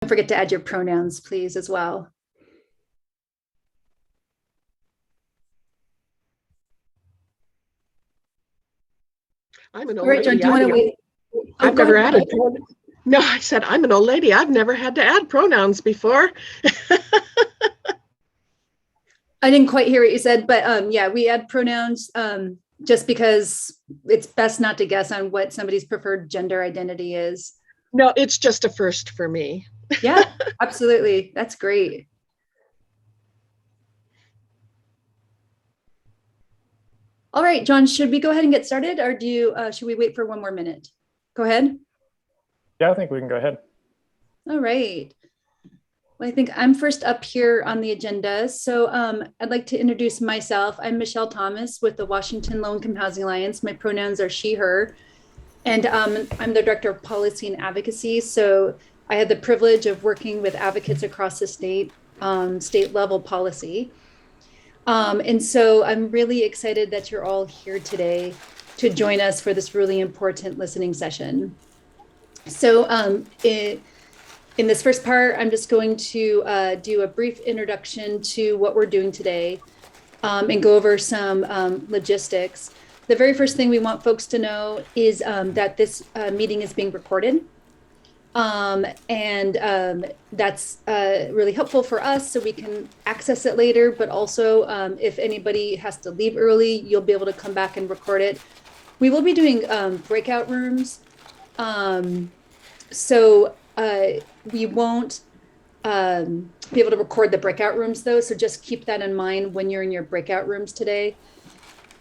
forget to add your pronouns, please, as well. I'm an old All right, John, do you want to wait? I've never added pronouns. No, I said, I'm an old lady. I've never had to add pronouns before. I didn't quite hear what you said, but yeah, we add pronouns just because it's best not to guess on what somebody's preferred gender identity is. No, it's just a first for me. Yeah, absolutely. That's great. All right, John, should we go ahead and get started, or should we wait for one more minute? Go ahead. Yeah, I think we can go ahead. All right. Well, I think I'm first up here on the agenda. So I'd like to introduce myself. I'm Michelle Thomas with the Washington Low-Income Housing Alliance. My pronouns are she, her, and I'm the Director of Policy and Advocacy. So I had the privilege of working with advocates across the state, state level policy. And so I'm really excited that you're all here today to join us for this really important listening session. So in this first part, I'm just going to do a brief introduction to what we're doing today and go over some logistics. The very first thing we want folks to know is that this meeting is being recorded. That's really helpful for us so we can access it later, but also if anybody has to leave early, you'll be able to come back and record it. We will be doing breakout rooms. So we won't be able to record the breakout rooms though, so just keep that in mind when you're in your breakout rooms today.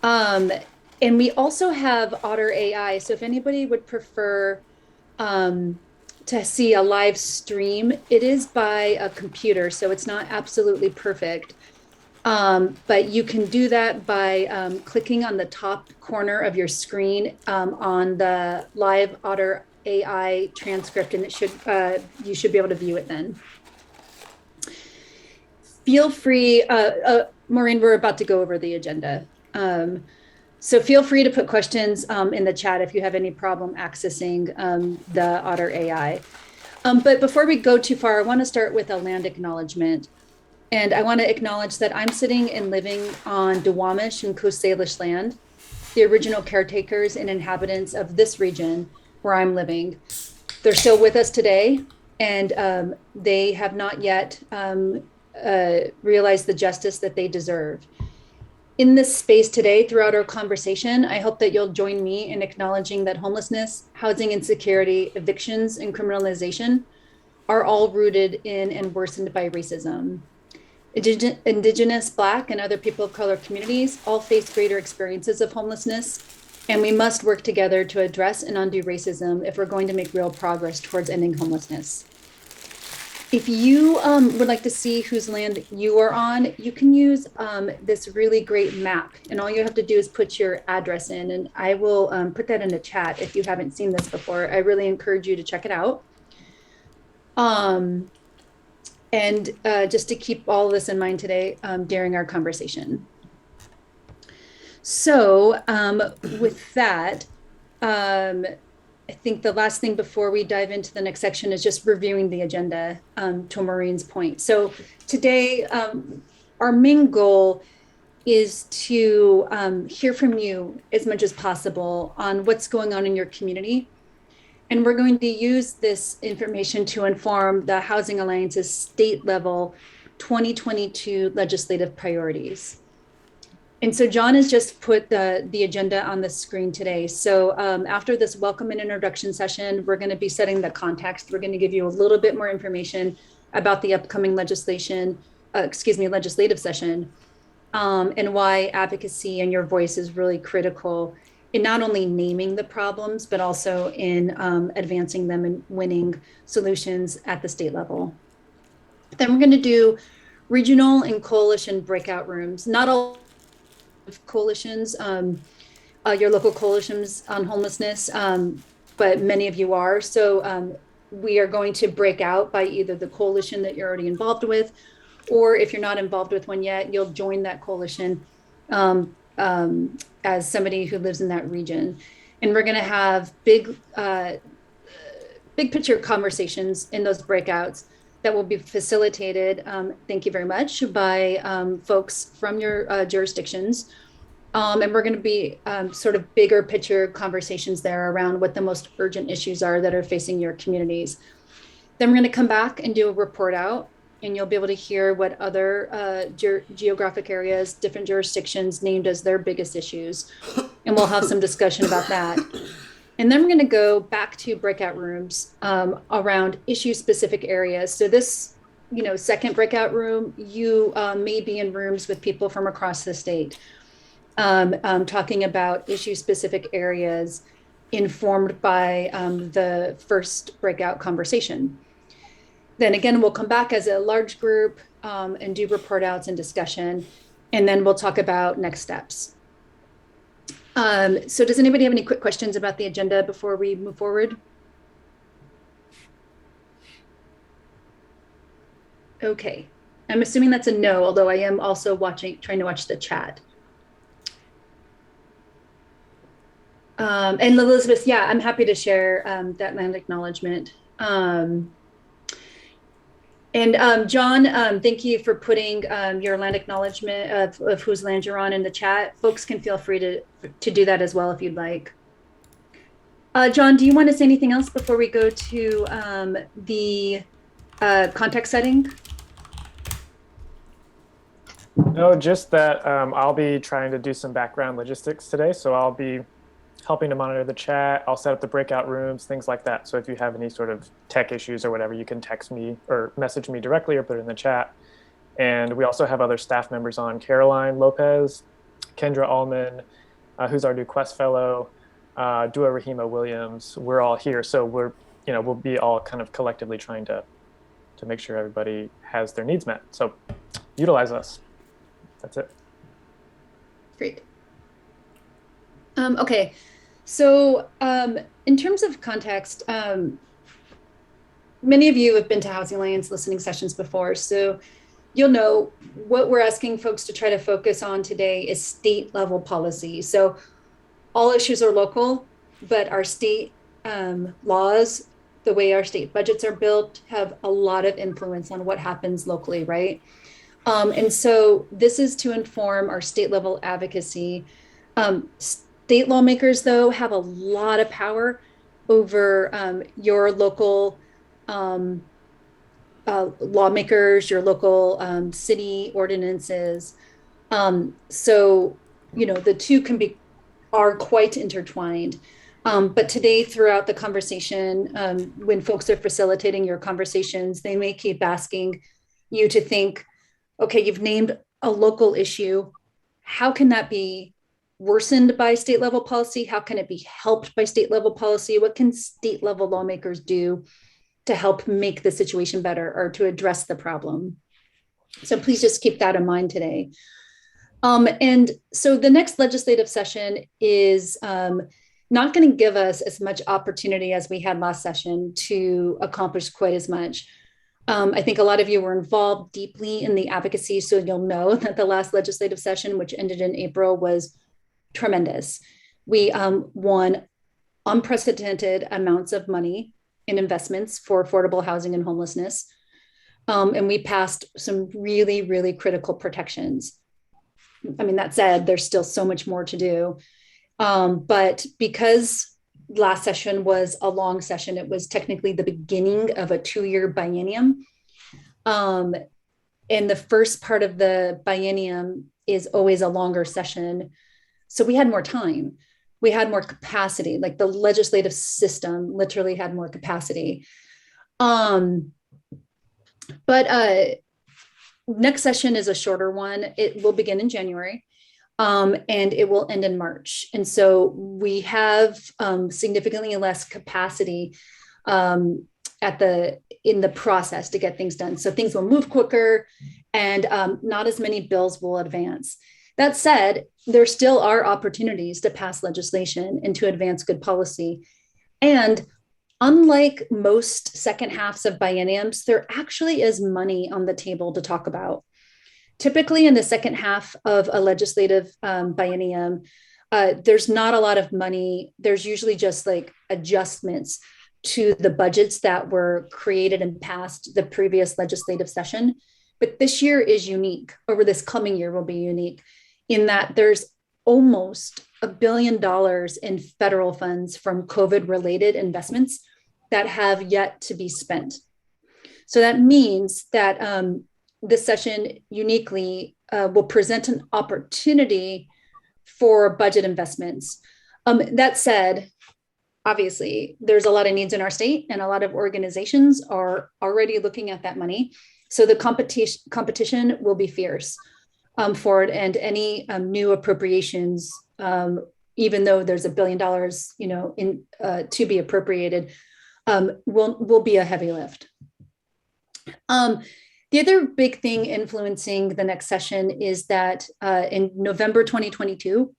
And we also have Otter AI, so if anybody would prefer to see a live stream, it is by a computer, so it's not absolutely perfect. But you can do that by clicking on the top corner of your screen on the live Otter AI transcript, and it should you should be able to view it then. Feel free, Maureen, we're about to go over the agenda. So feel free to put questions in the chat if you have any problem accessing the Otter AI. But before we go too far, I want to start with a land acknowledgement. And I want to acknowledge that I'm sitting and living on Duwamish and Coast Salish land, the original caretakers and inhabitants of this region where I'm living. They're still with us today, and they have not yet realized the justice that they deserve. In this space today, throughout our conversation, I hope that you'll join me in acknowledging that homelessness, housing insecurity, evictions, and criminalization are all rooted in and worsened by racism. Indigenous, Black, and other people of color communities all face greater experiences of homelessness, and we must work together to address and undo racism if we're going to make real progress towards ending homelessness. If you would like to see whose land you are on, you can use this really great map, and all you have to do is put your address in, and I will put that in the chat if you haven't seen this before. I really encourage you to check it out. And just to keep all of this in mind today during our conversation. So with that, I think the last thing before we dive into the next section is just reviewing the agenda to Maureen's point. So today, our main goal is to hear from you as much as possible on what's going on in your community. And we're going to use this information to inform the Housing Alliance's state level 2022 legislative priorities. And so John has just put the agenda on the screen today. So after this welcome and introduction session, we're going to be setting the context. We're going to give you a little bit more information about the upcoming legislative session and why advocacy and your voice is really critical in not only naming the problems, but also in advancing them and winning solutions at the state level. Then we're going to do regional and coalition breakout rooms. Not all coalitions, your local coalitions on homelessness, but many of you are. So we are going to break out by either the coalition that you're already involved with, or if you're not involved with one yet, you'll join that coalition as somebody who lives in that region. And we're going to have big big picture conversations in those breakouts that will be facilitated, thank you very much, by folks from your jurisdictions. And we're going to be sort of bigger picture conversations there around what the most urgent issues are that are facing your communities. Then we're going to come back and do a report out, and you'll be able to hear what other geographic areas, different jurisdictions named as their biggest issues. And we'll have some discussion about that. And then we're going to go back to breakout rooms around issue specific areas. So this, second breakout room, you may be in rooms with people from across the state talking about issue specific areas informed by the first breakout conversation. Then again, we'll come back as a large group and do report outs and discussion. And then we'll talk about next steps. So does anybody have any quick questions about the agenda before we move forward? Okay, I'm assuming that's a no, although I am also trying to watch the chat. And Elizabeth, yeah, I'm happy to share that land acknowledgement. And John, thank you for putting your land acknowledgement of whose land you're on in the chat. Folks can feel free to do that as well if you'd like. John, do you want to say anything else before we go to the context setting? No, just that I'll be trying to do some background logistics today. So I'll be helping to monitor the chat. I'll set up the breakout rooms, things like that. So if you have any sort of tech issues or whatever, you can text me or message me directly or put it in the chat. And we also have other staff members on: Caroline Lopez, Kendra Allman, who's our new Quest Fellow, Dua Rahima Williams. We're all here. So we'll be all kind of collectively trying to make sure everybody has their needs met. So utilize us. That's it. Great. Okay. So in terms of context, many of you have been to Housing Alliance listening sessions before, so you'll know what we're asking folks to try to focus on today is state level policy. So all issues are local, but our state laws, the way our state budgets are built, have a lot of influence on what happens locally, right? And so this is to inform our state level advocacy. State lawmakers, though, have a lot of power over your local lawmakers, your local city ordinances. So, the two are quite intertwined. But today, throughout the conversation, when folks are facilitating your conversations, they may keep asking you to think, okay, you've named a local issue. How can that be worsened by state level policy? How can it be helped by state level policy? What can state level lawmakers do to help make the situation better or to address the problem? So please just keep that in mind today. And so the next legislative session is not going to give us as much opportunity as we had last session to accomplish quite as much. I think a lot of you were involved deeply in the advocacy, so you'll know that the last legislative session, which ended in April, was tremendous. We won unprecedented amounts of money in investments for affordable housing and homelessness. And we passed some really, really critical protections. I mean, that said, there's still so much more to do. But because last session was a long session, it was technically the beginning of a 2-year biennium. And the first part of the biennium is always a longer session. So we had more time. We had more capacity, like the legislative system literally had more capacity. But next session is a shorter one. It will begin in January. And it will end in March. And so we have significantly less capacity in the process to get things done. So things will move quicker and not as many bills will advance. That said, there still are opportunities to pass legislation and to advance good policy. And unlike most second halves of bienniums, there actually is money on the table to talk about. Typically in the second half of a legislative biennium, there's not a lot of money. There's usually just like adjustments to the budgets that were created and passed the previous legislative session. But this year is unique, over this coming year will be unique, in that there's almost $1 billion in federal funds from COVID-related investments that have yet to be spent. So that means that this session uniquely will present an opportunity for budget investments. That said, obviously, there's a lot of needs in our state, and a lot of organizations are already looking at that money. So the competition will be fierce for it, and any new appropriations, even though there's $1 billion, to be appropriated, will be a heavy lift. The other big thing influencing the next session is that in November 2022,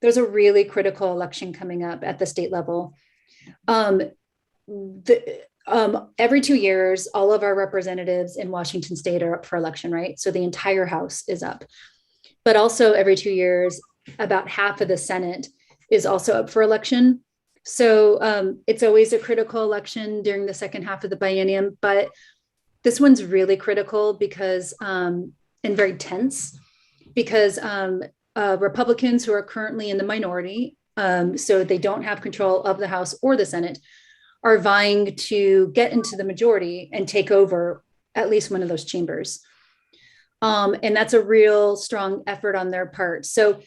there's a really critical election coming up at the state level. Every 2 years, all of our representatives in Washington state are up for election, right? So the entire House is up. But also every 2 years, about half of the Senate is also up for election. So it's always a critical election during the second half of the biennium, but this one's really critical because, and very tense, because Republicans who are currently in the minority, so they don't have control of the House or the Senate, are vying to get into the majority and take over at least one of those chambers. And that's a real strong effort on their part. So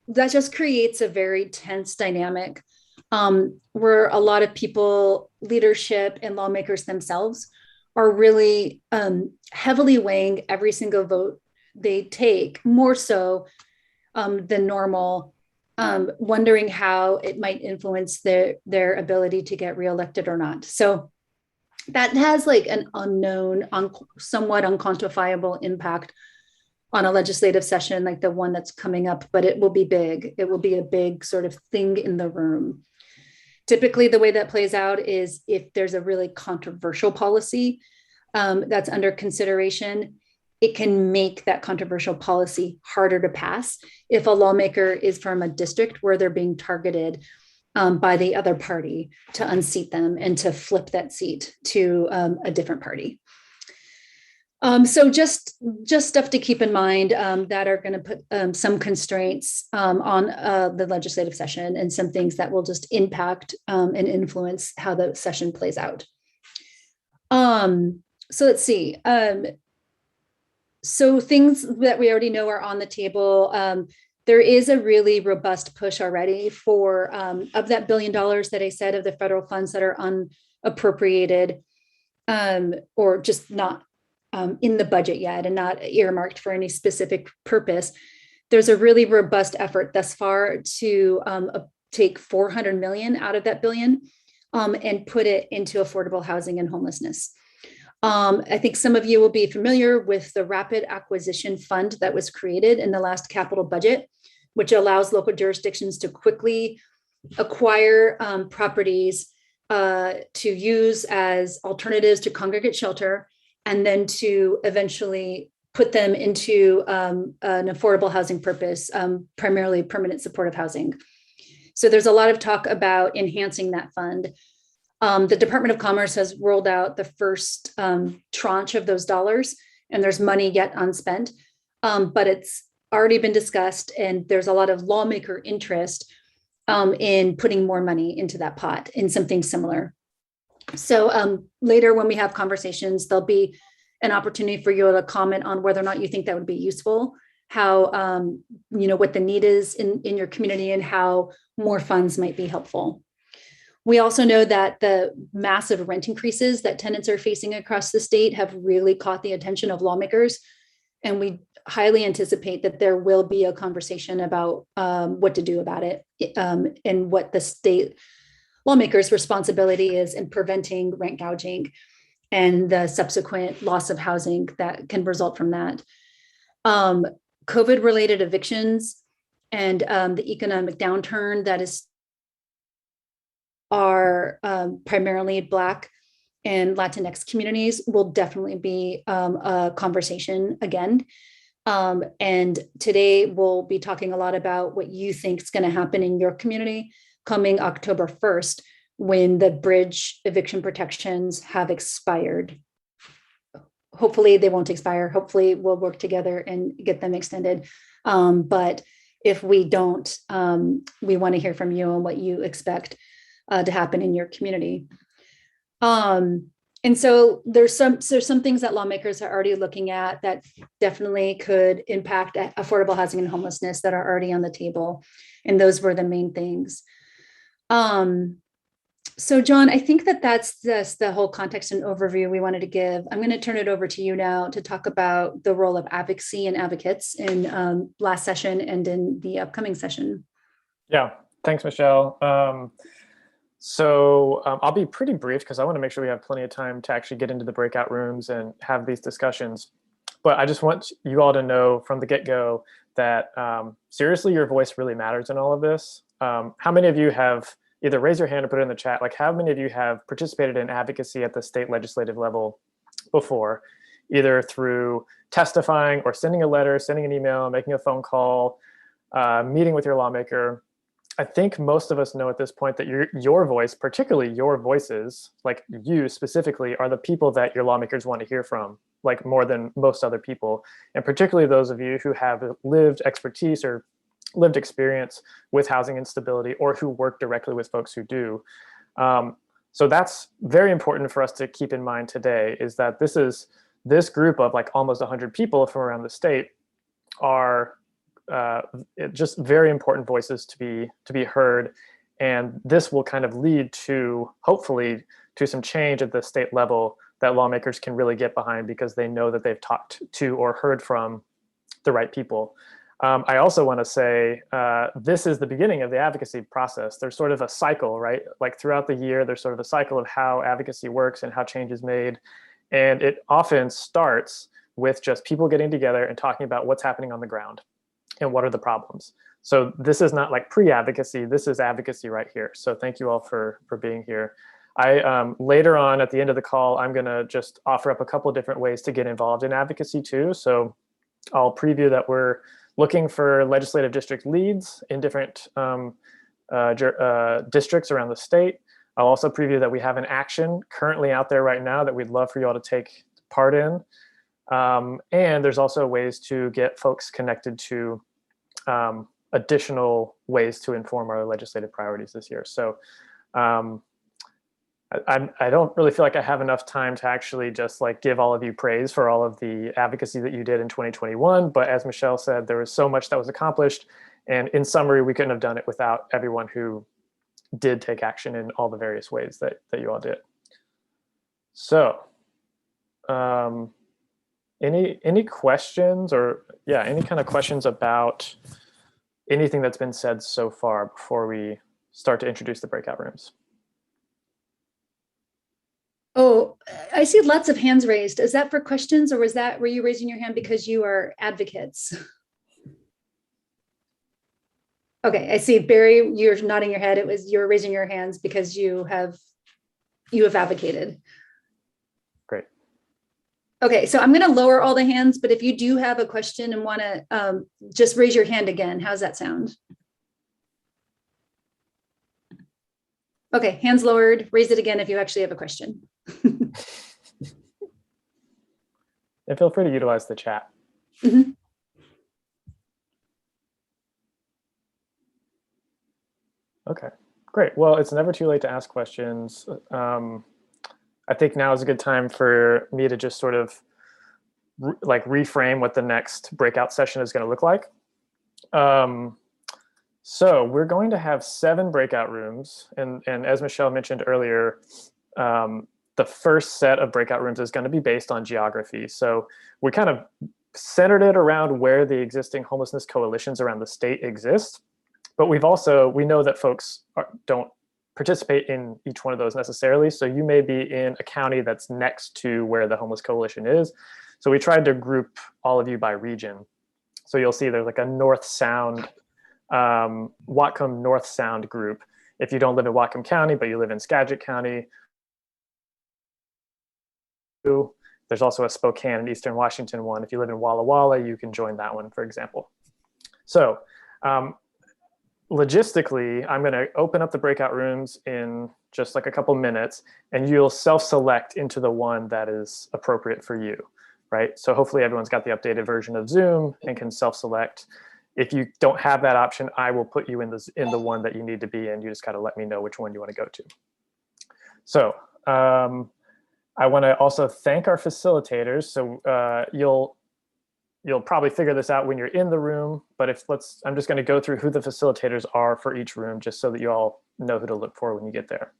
that just creates a very tense dynamic where a lot of people, leadership and lawmakers themselves are really heavily weighing every single vote they take, more so than normal, wondering how it might influence their ability to get reelected or not. So that has like an unknown, somewhat unquantifiable impact on a legislative session like the one that's coming up, but it will be big. It will be a big sort of thing in the room. Typically, the way that plays out is if there's a really controversial policy that's under consideration, it can make that controversial policy harder to pass if a lawmaker is from a district where they're being targeted by the other party to unseat them and to flip that seat to a different party. So just stuff to keep in mind that are going to put some constraints on the legislative session, and some things that will just impact and influence how the session plays out. So let's see. So things that we already know are on the table. There is a really robust push already for of that $1 billion that I said of the federal funds that are unappropriated or just not in the budget yet and not earmarked for any specific purpose. There's a really robust effort thus far to take $400 million out of that $1 billion and put it into affordable housing and homelessness. I think some of you will be familiar with the Rapid Acquisition Fund that was created in the last capital budget, which allows local jurisdictions to quickly acquire properties to use as alternatives to congregate shelter, and then to eventually put them into an affordable housing purpose, primarily permanent supportive housing. So there's a lot of talk about enhancing that fund. The Department of Commerce has rolled out the first tranche of those dollars, and there's money yet unspent, but it's already been discussed, and there's a lot of lawmaker interest in putting more money into that pot in something similar. So later when we have conversations, there'll be an opportunity for you to comment on whether or not you think that would be useful, how, what the need is in your community, and how more funds might be helpful. We also know that the massive rent increases that tenants are facing across the state have really caught the attention of lawmakers. And we highly anticipate that there will be a conversation about what to do about it and what the state lawmakers' responsibility is in preventing rent gouging and the subsequent loss of housing that can result from that. COVID-related evictions and the economic downturn that are primarily Black and Latinx communities will definitely be a conversation again. And today we'll be talking a lot about what you think is going to happen in your community coming October 1st, when the bridge eviction protections have expired. Hopefully they won't expire. Hopefully we'll work together and get them extended. But if we don't, we want to hear from you on what you expect to happen in your community. And so there's some things that lawmakers are already looking at that definitely could impact affordable housing and homelessness that are already on the table. And those were the main things. So John, I think that's the whole context and overview we wanted to give. I'm going to turn it over to you now to talk about the role of advocacy and advocates in last session and in the upcoming session. Yeah, thanks, Michelle. I'll be pretty brief because I want to make sure we have plenty of time to actually get into the breakout rooms and have these discussions. But I just want you all to know from the get-go that seriously, your voice really matters in all of this. How many of you have either raise your hand or put it in the chat, like how many of you have participated in advocacy at the state legislative level before, either through testifying or sending a letter, sending an email, making a phone call, meeting with your lawmaker? I think most of us know at this point that your voice, particularly your voices, like you specifically, are the people that your lawmakers want to hear from, like more than most other people. And particularly those of you who have lived expertise or lived experience with housing instability or who work directly with folks who do. So that's very important for us to keep in mind today, is that this group of like almost 100 people from around the state are just very important voices to be heard. And this will kind of lead to, hopefully, to some change at the state level that lawmakers can really get behind because they know that they've talked to or heard from the right people. I also want to say this is the beginning of the advocacy process. There's sort of a cycle, right? Like throughout the year, there's sort of a cycle of how advocacy works and how change is made. And it often starts with just people getting together and talking about what's happening on the ground and what are the problems. So this is not like pre-advocacy, this is advocacy right here. So thank you all for being here. Later on at the end of the call, I'm gonna just offer up a couple of different ways to get involved in advocacy too. So I'll preview that we're looking for legislative district leads in different districts around the state. I'll also preview that we have an action currently out there right now that we'd love for you all to take part in. And there's also ways to get folks connected to additional ways to inform our legislative priorities this year. So I don't really feel like I have enough time to actually just like give all of you praise for all of the advocacy that you did in 2021. But as Michelle said, there was so much that was accomplished. And in summary, we couldn't have done it without everyone who did take action in all the various ways that you all did. So any questions or any kind of questions about anything that's been said so far before we start to introduce the breakout rooms? Oh, I see lots of hands raised. Is that for questions or were you raising your hand because you are advocates? Okay, I see Barry, you're nodding your head. You're raising your hands because you have advocated. Great. Okay, so I'm going to lower all the hands, but if you do have a question and want to just raise your hand again, how's that sound? Okay, hands lowered. Raise it again if you actually have a question. And feel free to utilize the chat. Mm-hmm. Okay, great. Well, it's never too late to ask questions. I think now is a good time for me to just sort of reframe what the next breakout session is going to look like. So we're going to have 7 breakout rooms. And as Michelle mentioned earlier, the first set of breakout rooms is going to be based on geography. So we kind of centered it around where the existing homelessness coalitions around the state exist. But we know that folks don't participate in each one of those necessarily. So you may be in a county that's next to where the homeless coalition is. So we tried to group all of you by region. So you'll see there's like a North Sound, Whatcom North Sound group. If you don't live in Whatcom County, but you live in Skagit County. There's also a Spokane and Eastern Washington one. If you live in Walla Walla, you can join that one, for example. So logistically, I'm going to open up the breakout rooms in just like a couple minutes, and you'll self-select into the one that is appropriate for you, right? So hopefully everyone's got the updated version of Zoom and can self-select. If you don't have that option, I will put you in the one that you need to be in. You just got to let me know which one you want to go to. So I want to also thank our facilitators. So you'll probably figure this out when you're in the room, but I'm just going to go through who the facilitators are for each room, just so that you all know who to look for when you get there.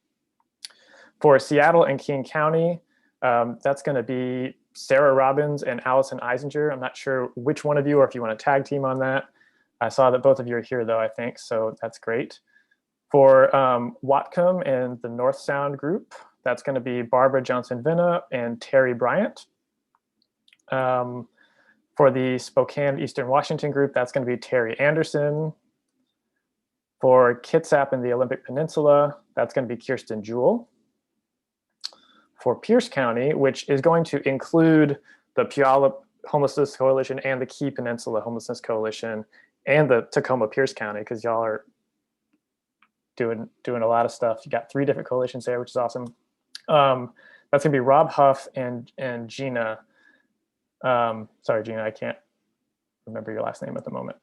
For Seattle and King County, that's going to be Sarah Robbins and Allison Eisinger. I'm not sure which one of you, or if you want to tag team on that. I saw that both of you are here though, I think, so that's great. For Whatcom and the North Sound group, that's going to be Barbara Johnson-Vinna and Terry Bryant. For the Spokane Eastern Washington group, that's going to be Terry Anderson. For Kitsap and the Olympic Peninsula, that's going to be Kirsten Jewell. For Pierce County, which is going to include the Puyallup Homelessness Coalition and the Key Peninsula Homelessness Coalition and the Tacoma Pierce County, because y'all are doing a lot of stuff. You got 3 different coalitions there, which is awesome. That's going to be Rob Huff and Gina. Sorry, Gina, I can't remember your last name at the moment.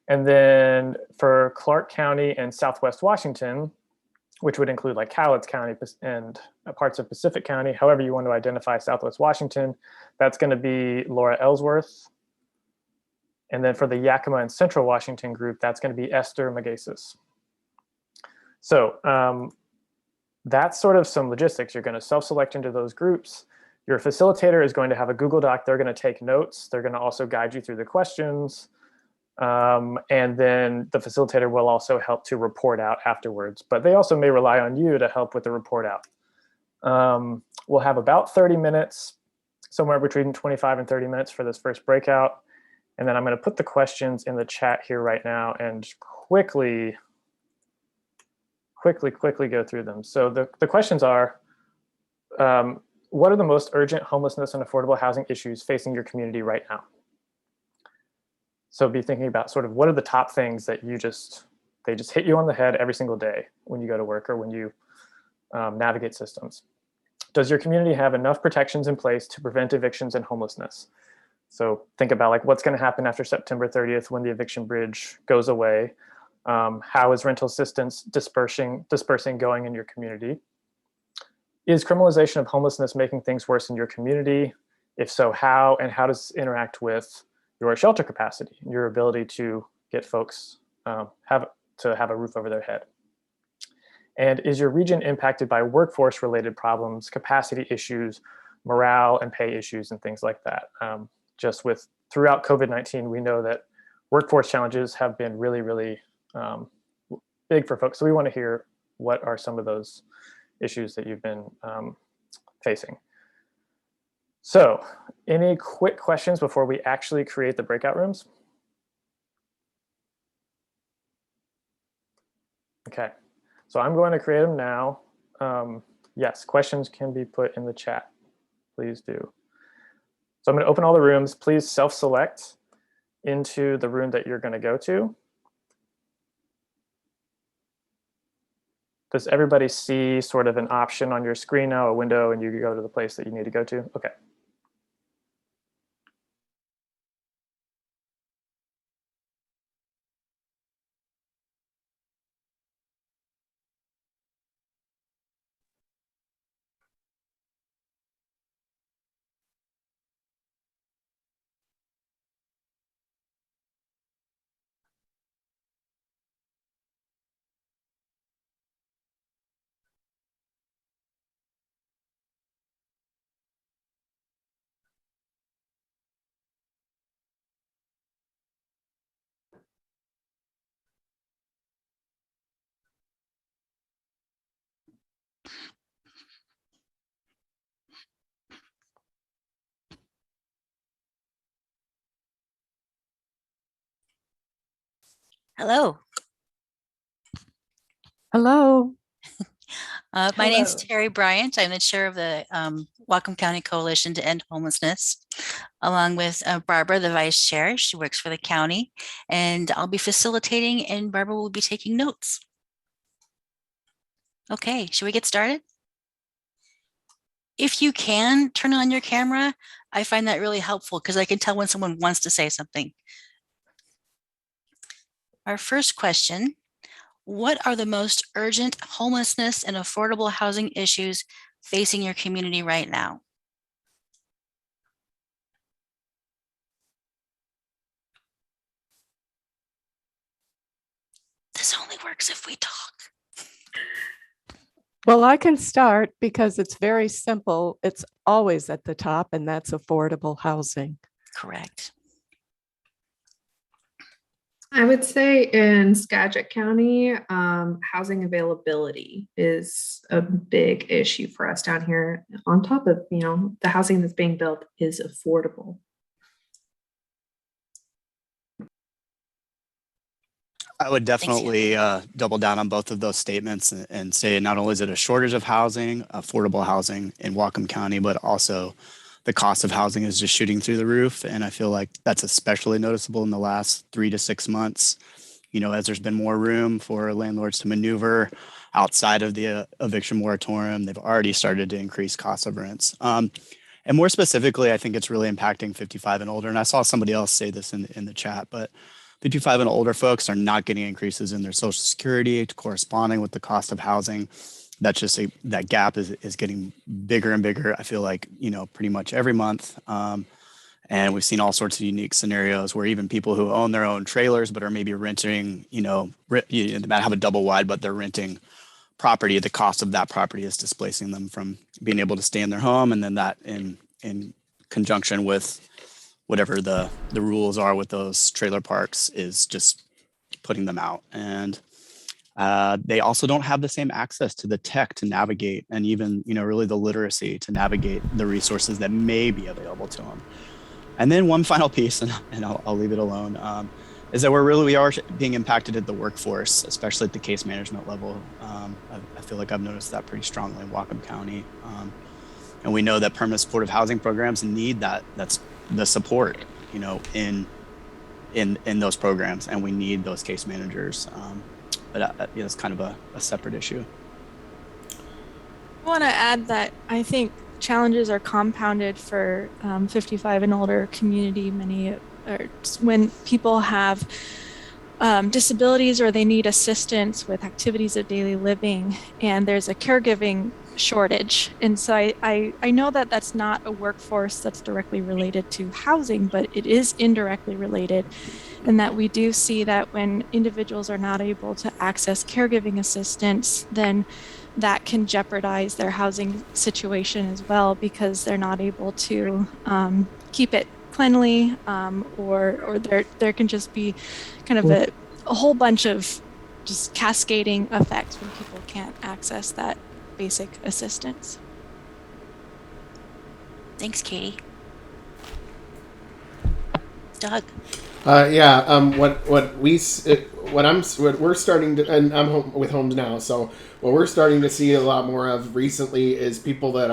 And then for Clark County and Southwest Washington, which would include like Cowlitz County and parts of Pacific County, however you want to identify Southwest Washington, that's going to be Laura Ellsworth. And then for the Yakima and Central Washington group, that's going to be Esther Magasis. So that's sort of some logistics. You're going to self-select into those groups. Your facilitator is going to have a Google Doc. They're going to take notes. They're going to also guide you through the questions. And then the facilitator will also help to report out afterwards. But they also may rely on you to help with the report out. We'll have about 30 minutes, somewhere between 25 and 30 minutes for this first breakout. And then I'm going to put the questions in the chat here right now and quickly go through them. So the questions are, what are the most urgent homelessness and affordable housing issues facing your community right now? So be thinking about sort of what are the top things that they just hit you on the head every single day when you go to work or when you navigate systems. Does your community have enough protections in place to prevent evictions and homelessness? So think about like what's going to happen after September 30th when the eviction bridge goes away. How is rental assistance dispersing going in your community? Is criminalization of homelessness making things worse in your community? If so, how? And how does it interact with your shelter capacity, your ability to get folks have a roof over their head? And is your region impacted by workforce-related problems, capacity issues, morale and pay issues, and things like that? Throughout COVID-19, we know that workforce challenges have been really, really big for folks. So we want to hear what are some of those issues that you've been facing. So any quick questions before we actually create the breakout rooms? Okay, so I'm going to create them now. Yes, questions can be put in the chat. Please do. So I'm going to open all the rooms. Please self-select into the room that you're going to go to. Does everybody see sort of an option on your screen now, a window, and you go to the place that you need to go to? Okay. Hello. Hello. My name's Terry Bryant. I'm the chair of the Whatcom County Coalition to End Homelessness. along with Barbara, the vice chair. She works for the county, and I'll be facilitating, and Barbara will be taking notes. Okay, should we get started? If you can turn on your camera, I find that really helpful because I can tell when someone wants to say something. Our first question: what are the most urgent homelessness and affordable housing issues facing your community right now? This only works if we talk. Well, I can start because it's very simple. It's always at the top, and that's affordable housing. Correct. I would say in Skagit County, housing availability is a big issue for us down here. On top of, the housing that's being built is affordable. I would definitely double down on both of those statements and say not only is it a shortage of housing, affordable housing in Whatcom County, but also the cost of housing is just shooting through the roof. And I feel like that's especially noticeable in the last 3 to 6 months, as there's been more room for landlords to maneuver outside of the eviction moratorium. They've already started to increase costs of rents. And more specifically, I think it's really impacting 55 and older. And I saw somebody else say this in the chat, but 55 and older folks are not getting increases in their Social Security corresponding with the cost of housing. That's just that gap is getting bigger and bigger. I feel like, pretty much every month. And we've seen all sorts of unique scenarios where even people who own their own trailers, but are maybe renting, they might have a double wide, but they're renting property. The cost of that property is displacing them from being able to stay in their home. And then that in conjunction with whatever the rules are with those trailer parks is just putting them out. And they also don't have the same access to the tech to navigate and even, really the literacy to navigate the resources that may be available to them. And then one final piece, and I'll leave it alone, is that we are being impacted at the workforce, especially at the case management level. I feel like I've noticed that pretty strongly in Whatcom County. And we know that permanent supportive housing programs need that's the support, in those programs, and we need those case managers. But it's kind of a separate issue. I want to add that I think challenges are compounded for 55 and older community. When people have disabilities or they need assistance with activities of daily living, and there's a caregiving shortage. And so I know that that's not a workforce that's directly related to housing, but it is indirectly related. And that we do see that when individuals are not able to access caregiving assistance, then that can jeopardize their housing situation as well, because they're not able to keep it cleanly, or there can just be kind of a whole bunch of just cascading effects when people can't access that basic assistance. Thanks, Katie. Doug. What we're starting to, and I'm with HomesNOW, so what we're starting to see a lot more of recently is people that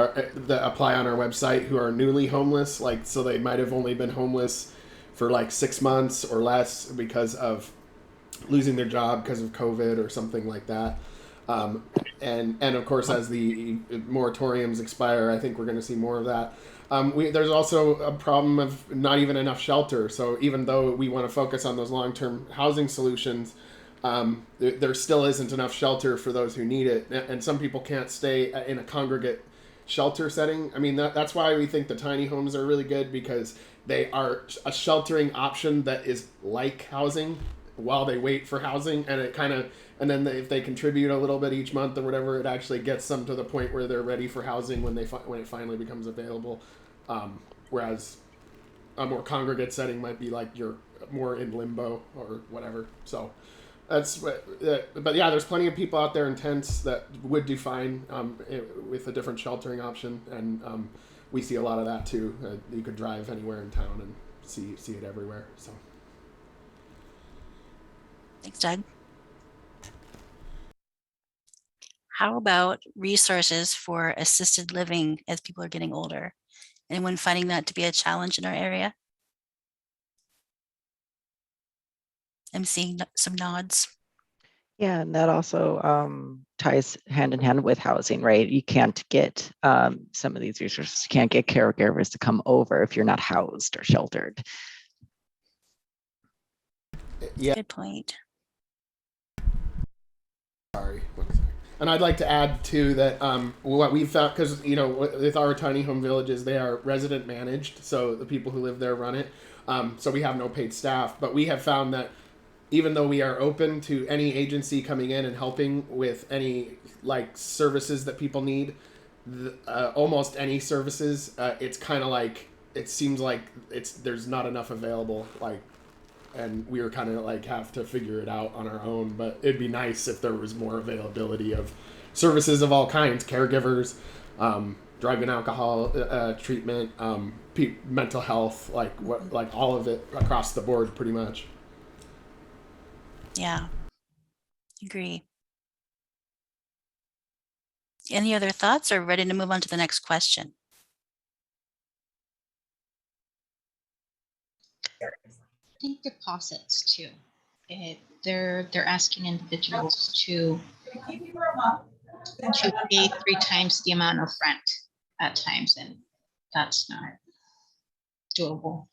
apply on our website who are newly homeless, so they might have only been homeless for 6 months or less because of losing their job because of COVID or something like that. And of course, as the moratoriums expire, I think we're going to see more of that. There's also a problem of not even enough shelter. So even though we want to focus on those long-term housing solutions, there still isn't enough shelter for those who need it. And some people can't stay in a congregate shelter setting. I mean, that's why we think the tiny homes are really good, because they are a sheltering option that is like housing while they wait for housing. And then if they contribute a little bit each month or whatever, it actually gets them to the point where they're ready for housing when it finally becomes available. Whereas a more congregate setting might be like you're more in limbo or whatever. So but yeah, there's plenty of people out there in tents that would do fine with a different sheltering option, and we see a lot of that too. You could drive anywhere in town and see it everywhere. So Thanks, Doug. How about resources for assisted living as people are getting older Anyone finding that to be a challenge in our area? I'm seeing some nods. Yeah, and that also ties hand in hand with housing, right? You can't get some of these resources, you can't get caregivers to come over if you're not housed or sheltered. Yeah. Good point. Sorry. And I'd like to add too that what we found, because with our tiny home villages, they are resident managed, so the people who live there run it. So we have no paid staff, but we have found that even though we are open to any agency coming in and helping with any services that people need, almost any services, it's kind of like it seems like there's not enough available, and we were kind of have to figure it out on our own. But it'd be nice if there was more availability of services of all kinds, caregivers, drug and alcohol treatment, mental health, all of it across the board, pretty much. Yeah, agree. Any other thoughts, or ready to move on to the next question? I think deposits too. They're asking individuals to pay 3 times the amount of rent at times, and that's not doable.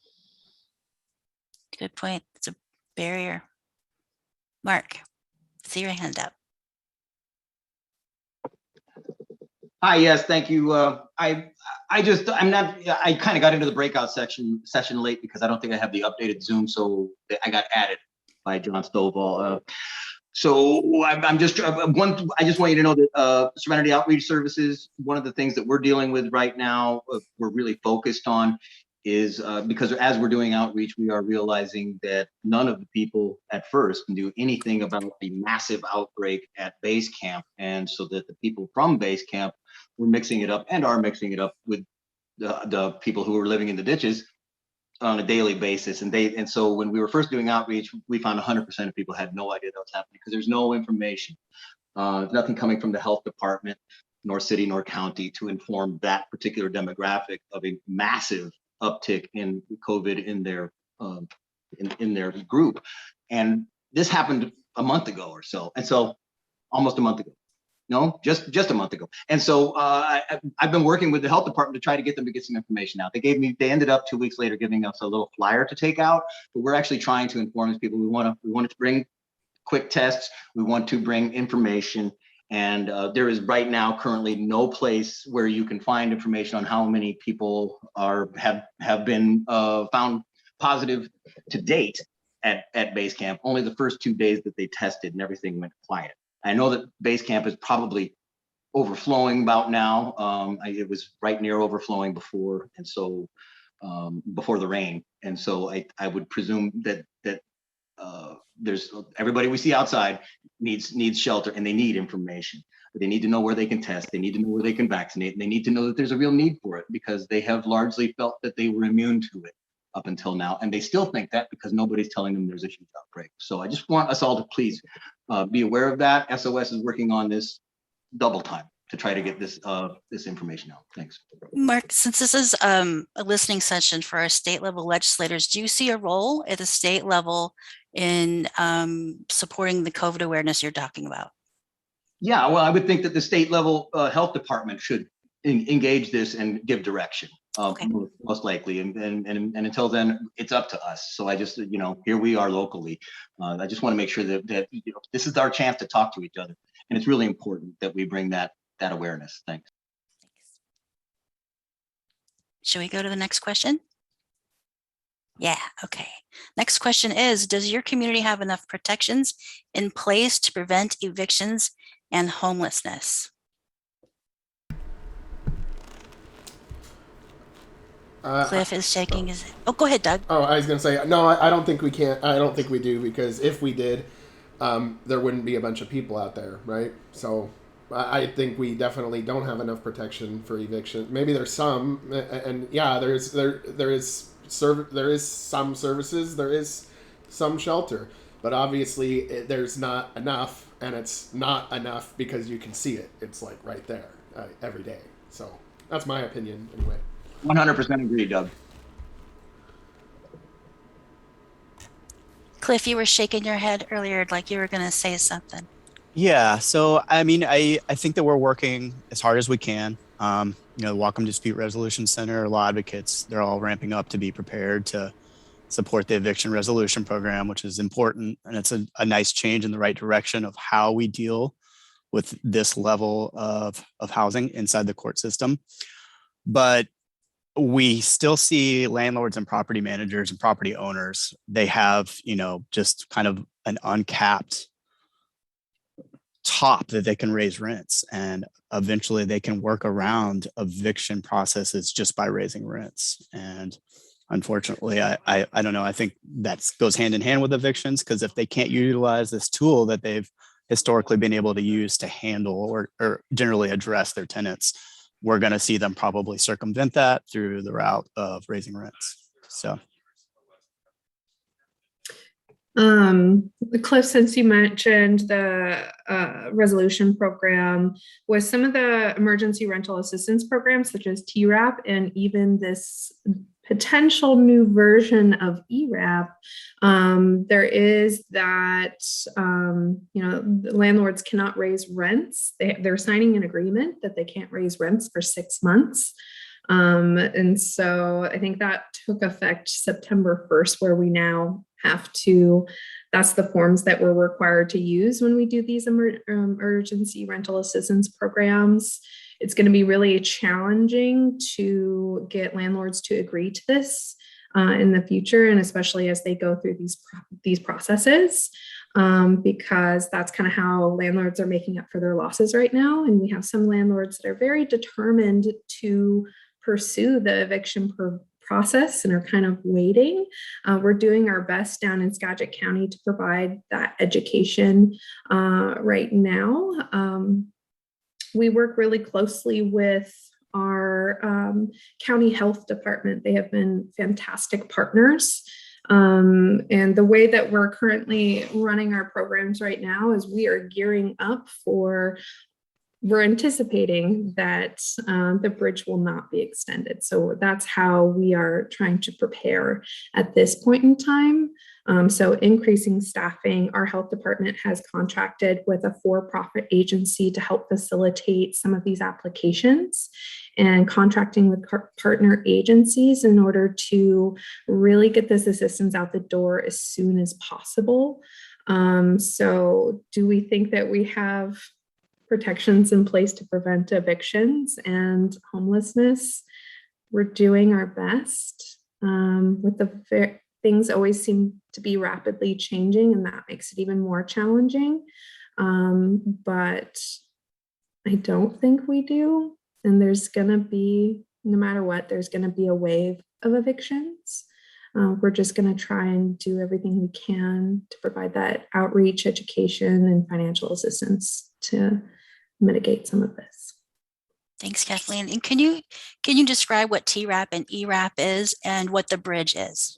Good point. It's a barrier. Mark, see your hand up. Hi, yes, thank you. I kind of got into the breakout session late because I don't think I have the updated Zoom, so I got added by John Stovall. So I just want you to know that Serenity Outreach Services, one of the things that we're dealing with right now, we're really focused on is because as we're doing outreach, we are realizing that none of the people at first can do anything about the massive outbreak at base camp. And so that the people from base camp, we're mixing it up and are mixing it up with the people who are living in the ditches on a daily basis. And so when we were first doing outreach, we found 100% of people had no idea that was happening because there's no information, nothing coming from the health department, nor city, nor county to inform that particular demographic of a massive uptick in COVID in their group. And this happened a month ago or so. And so almost a month ago. No, just a month ago. And so I've been working with the health department to try to get them to get some information out. They ended up 2 weeks later giving us a little flyer to take out, but we're actually trying to inform these people. We want to bring quick tests. We want to bring information. And there is right now currently no place where you can find information on how many people have been found positive to date at base camp. Only the first 2 days that they tested and everything went quiet. I know that base camp is probably overflowing about now. It was right near overflowing before, and so before the rain. And so I would presume that there's everybody we see outside needs shelter, and they need information. They need to know where they can test. They need to know where they can vaccinate. And they need to know that there's a real need for it because they have largely felt that they were immune to it up until now. And they still think that because nobody's telling them there's a huge outbreak. So I just want us all to please be aware of that. SOS is working on this double time to try to get this information out. Thanks. Mark, since this is a listening session for our state level legislators, do you see a role at the state level in supporting the COVID awareness you're talking about? Yeah, well, I would think that the state level health department should engage this and give direction. Okay. Most likely, and until then, it's up to us. So I just, here we are locally. I just want to make sure that this is our chance to talk to each other, and it's really important that we bring that awareness. Thanks. Should we go to the next question? Yeah, okay. Next question is, does your community have enough protections in place to prevent evictions and homelessness? Cliff is shaking his head. Oh, go ahead, Doug. Oh, I was going to say, no, I don't think we can. I don't think we do, because if we did, there wouldn't be a bunch of people out there, right? So I think we definitely don't have enough protection for eviction. Maybe there's some, and yeah, there is some services, there is some shelter, but obviously there's not enough, and it's not enough because you can see it. It's like right there every day. So that's my opinion anyway. 100% agree, Doug. Cliff, you were shaking your head earlier like you were going to say something. Yeah, so I mean, I think that we're working as hard as we can. You know, the Whatcom Dispute Resolution Center, law advocates, they're all ramping up to be prepared to support the eviction resolution program, which is important. And it's a nice change in the right direction of how we deal with this level of housing inside the court system. But we still see landlords and property managers and property owners, they have, you know, just kind of an uncapped top that they can raise rents, and eventually they can work around eviction processes just by raising rents. And unfortunately, I don't know, I think that goes hand in hand with evictions, because if they can't utilize this tool that they've historically been able to use to handle or generally address their tenants, we're going to see them probably circumvent that through the route of raising rents. So Cliff, since you mentioned the resolution program, with some of the emergency rental assistance programs such as TRAP and even this potential new version of ERAP, there is that, you know, the landlords cannot raise rents. They're signing an agreement that they can't raise rents for 6 months. And so I think that took effect September 1st, where we now have to, that's the forms that we're required to use when we do these emergency rental assistance programs. It's going to be really challenging to get landlords to agree to this in the future, and especially as they go through these processes, because that's kind of how landlords are making up for their losses right now. And we have some landlords that are very determined to pursue the eviction process and are kind of waiting. We're doing our best down in Skagit County to provide that education right now. We work really closely with our county health department. They have been fantastic partners. And the way that we're currently running our programs right now is we are gearing up we're anticipating that the bridge will not be extended. So that's how we are trying to prepare at this point in time. So increasing staffing, our health department has contracted with a for-profit agency to help facilitate some of these applications, and contracting with partner agencies in order to really get this assistance out the door as soon as possible. So do we think that we have protections in place to prevent evictions and homelessness? We're doing our best. With the things always seem to be rapidly changing, and that makes it even more challenging. But I don't think we do. And there's gonna be, no matter what, there's gonna be a wave of evictions. We're just gonna try and do everything we can to provide that outreach, education, and financial assistance to mitigate some of this. Thanks, Kathleen. And can you describe what TRAP and ERAP is and what the bridge is?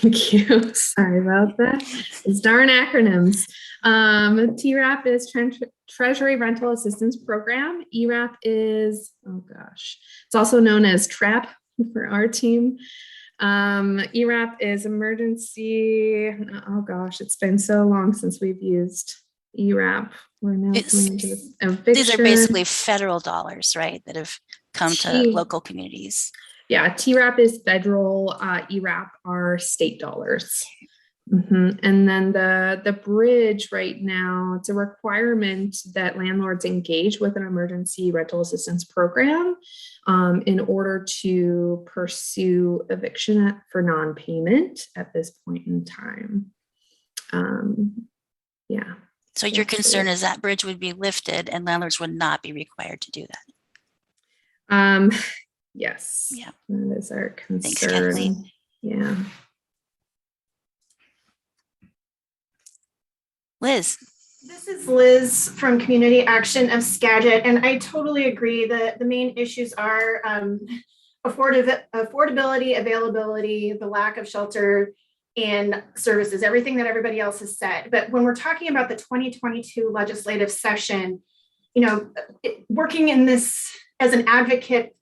Thank you. Sorry about that. It's darn acronyms. TRAP is Treasury Rental Assistance Program. ERAP is, oh gosh, it's also known as TRAP for our team. ERAP is emergency, oh gosh, it's been so long since we've used ERAP. We're now coming into this eviction. These are basically federal dollars, right, that have come to local communities. Yeah, TRAP is federal, ERAP are state dollars. Mm-hmm. And then the bridge right now, it's a requirement that landlords engage with an emergency rental assistance program in order to pursue eviction for non-payment at this point in time. Yeah. So your concern is that bridge would be lifted and landlords would not be required to do that? Yes. Yeah. That is our concern. Thanks, Kathleen. Yeah. Liz. This is Liz from Community Action of Skagit, and I totally agree that the main issues are affordability, availability, the lack of shelter and services, everything that everybody else has said. But when we're talking about the 2022 legislative session, you know, working in this as an advocate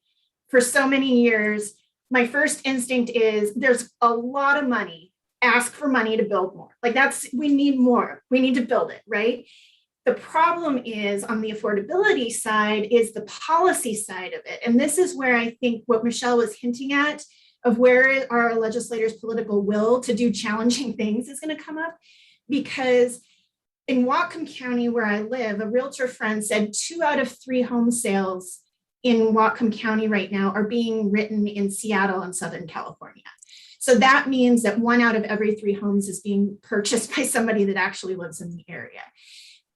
for so many years, my first instinct is there's a lot of money. Ask for money to build more. Like we need more. We need to build it, right? The problem is on the affordability side is the policy side of it. And this is where I think what Michelle was hinting at of where our legislators' political will to do challenging things is going to come up. Because in Whatcom County, where I live, a realtor friend said 2 out of 3 home sales in Whatcom County right now are being written in Seattle and Southern California. So that means that 1 out of every 3 homes is being purchased by somebody that actually lives in the area.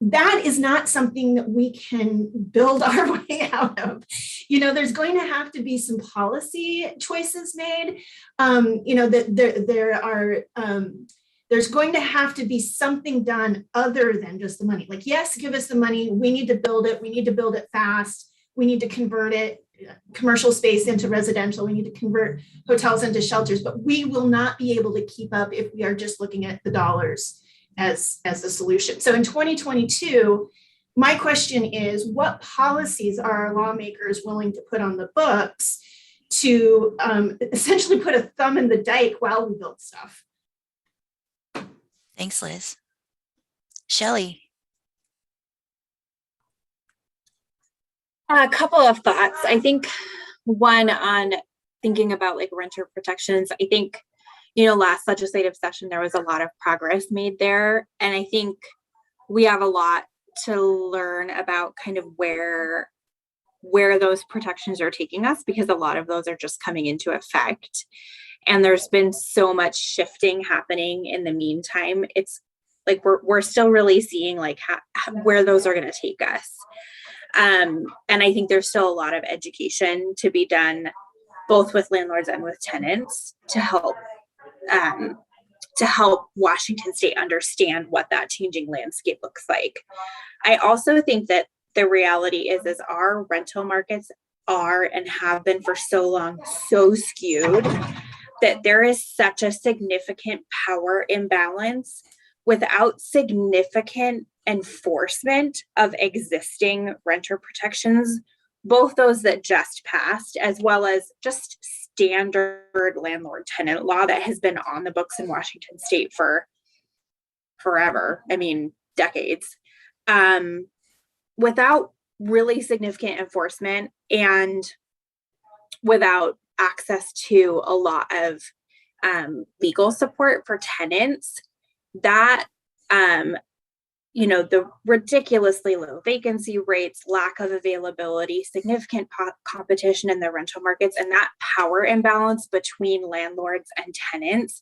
That is not something that we can build our way out of. You know, there's going to have to be some policy choices made. You know, that there's going to have to be something done other than just the money. Like, yes, give us the money. We need to build it. We need to build it fast. We need to convert it, commercial space into residential. We need to convert hotels into shelters, but we will not be able to keep up if we are just looking at the dollars as the solution. So in 2022, my question is, what policies are our lawmakers willing to put on the books to essentially put a thumb in the dike while we build stuff? Thanks, Liz. Shelley. A couple of thoughts. I think one on thinking about like renter protections. I think, you know, last legislative session, there was a lot of progress made there. And I think we have a lot to learn about kind of where those protections are taking us, because a lot of those are just coming into effect. And there's been so much shifting happening in the meantime. It's like we're still really seeing like where those are going to take us. And I think there's still a lot of education to be done, both with landlords and with tenants, to help Washington State understand what that changing landscape looks like. I also think that the reality is our rental markets are and have been for so long so skewed that there is such a significant power imbalance without significant enforcement of existing renter protections, both those that just passed, as well as just standard landlord tenant law that has been on the books in Washington State for forever. I mean, decades. Without really significant enforcement and without access to a lot of legal support for tenants, that you know, the ridiculously low vacancy rates, lack of availability, significant competition in the rental markets, and that power imbalance between landlords and tenants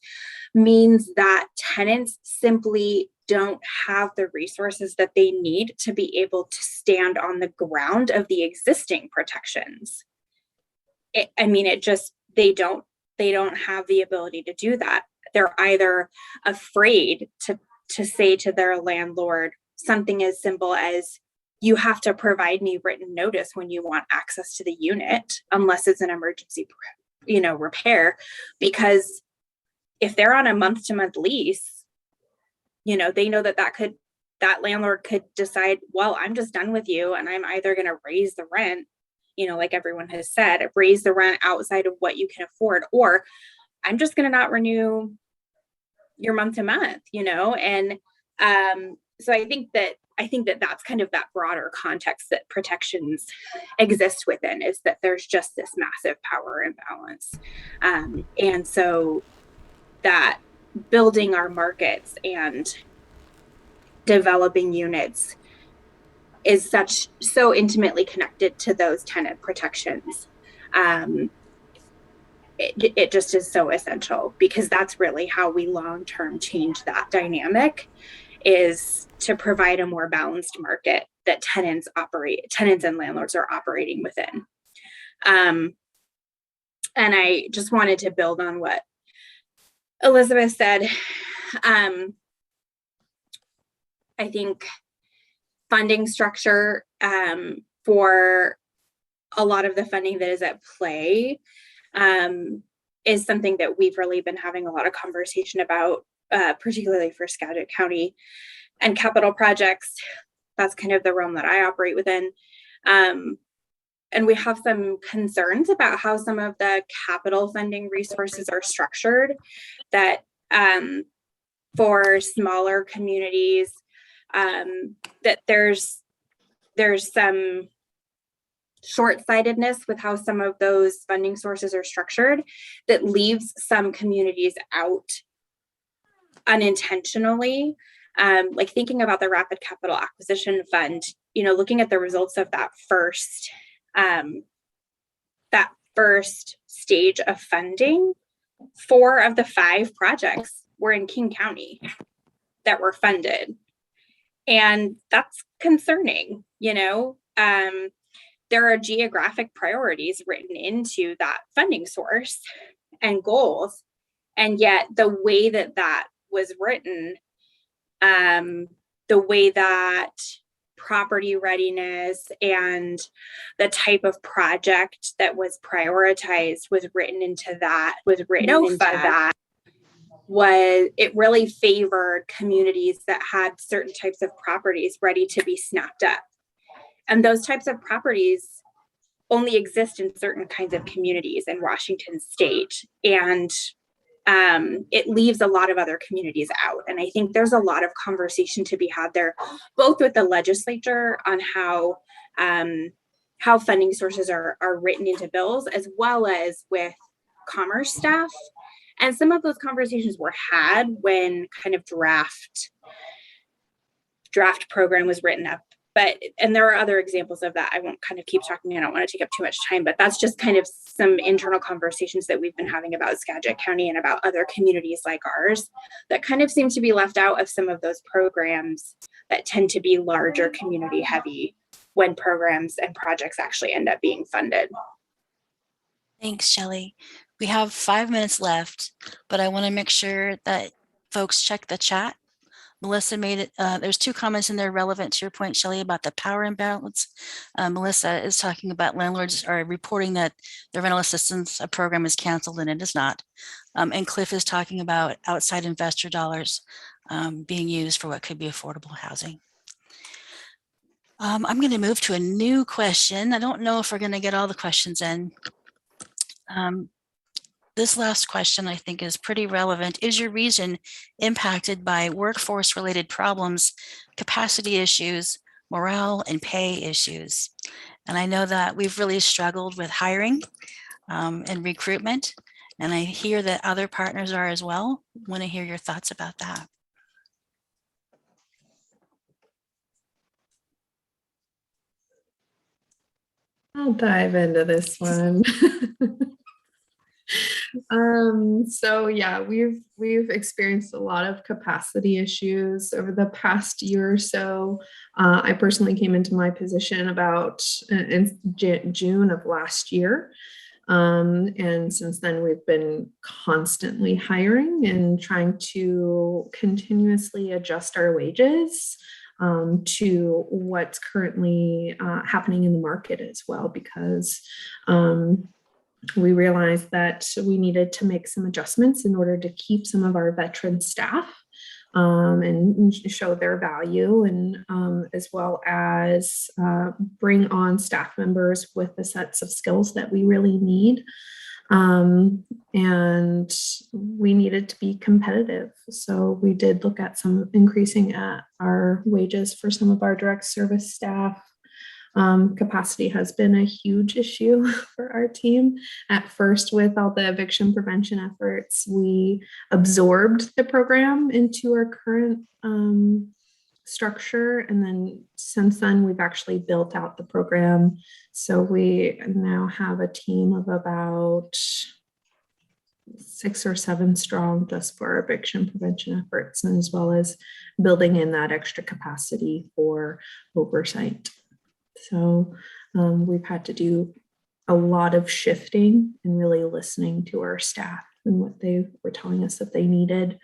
means that tenants simply don't have the resources that they need to be able to stand on the ground of the existing protections. They don't have the ability to do that. They're either afraid to say to their landlord something as simple as, you have to provide me written notice when you want access to the unit, unless it's an emergency, you know, repair. Because if they're on a month-to-month lease, you know, they know that landlord could decide, well, I'm just done with you, and I'm either going to raise the rent, you know, like everyone has said, raise the rent outside of what you can afford, or I'm just going to not renew your month to month, you know? And so I think that that's kind of that broader context that protections exist within, is that there's just this massive power imbalance. And so that building our markets and developing units is so intimately connected to those tenant protections. It just is so essential, because that's really how we long-term change that dynamic, is to provide a more balanced market that tenants and landlords are operating within. And I just wanted to build on what Elizabeth said. I think funding structure for a lot of the funding that is at play is something that we've really been having a lot of conversation about, particularly for Skagit County and capital projects. That's kind of the realm that I operate within. we have some concerns about how some of the capital funding resources are structured, that for smaller communities, that there's some short-sightedness with how some of those funding sources are structured that leaves some communities out unintentionally. Like thinking about the Rapid Capital Acquisition Fund, looking at the results of that first stage of funding, 4 of the 5 projects were in King County that were funded. And that's concerning, there are geographic priorities written into that funding source and goals. And yet the way that was written, the way that property readiness and the type of project that was prioritized was written into that, it really favored communities that had certain types of properties ready to be snapped up. And those types of properties only exist in certain kinds of communities in Washington state. And it leaves a lot of other communities out. And I think there's a lot of conversation to be had there, both with the legislature on how funding sources are written into bills, as well as with commerce staff. And some of those conversations were had when kind of draft program was written up. And there are other examples of that. I won't kind of keep talking. I don't want to take up too much time, but that's just kind of some internal conversations that we've been having about Skagit County and about other communities like ours that kind of seem to be left out of some of those programs that tend to be larger community heavy when programs and projects actually end up being funded. Thanks, Shelley. We have 5 minutes left, but I want to make sure that folks check the chat. Melissa made it, there's 2 comments in there relevant to your point, Shelley, about the power imbalance. Melissa is talking about landlords are reporting that their rental assistance program is canceled, and it is not. And Cliff is talking about outside investor dollars being used for what could be affordable housing. I'm going to move to a new question. I don't know if we're going to get all the questions in. This last question, I think, is pretty relevant. Is your region impacted by workforce-related problems, capacity issues, morale, and pay issues? And I know that we've really struggled with hiring and recruitment, and I hear that other partners are as well. I want to hear your thoughts about that. I'll dive into this one. So yeah, we've experienced a lot of capacity issues over the past year or so. I personally came into my position about in June of last year. And since then, we've been constantly hiring and trying to continuously adjust our wages to what's currently happening in the market as well, because we realized that we needed to make some adjustments in order to keep some of our veteran staff and show their value, and as well as bring on staff members with the sets of skills that we really need. And we needed to be competitive. So we did look at some increasing at our wages for some of our direct service staff. Capacity has been a huge issue for our team. At first, with all the eviction prevention efforts, we absorbed the program into our current structure. And then since then, we've actually built out the program. So we now have a team of about 6 or 7 strong just for our eviction prevention efforts, and as well as building in that extra capacity for oversight. So we've had to do a lot of shifting and really listening to our staff and what they were telling us that they needed.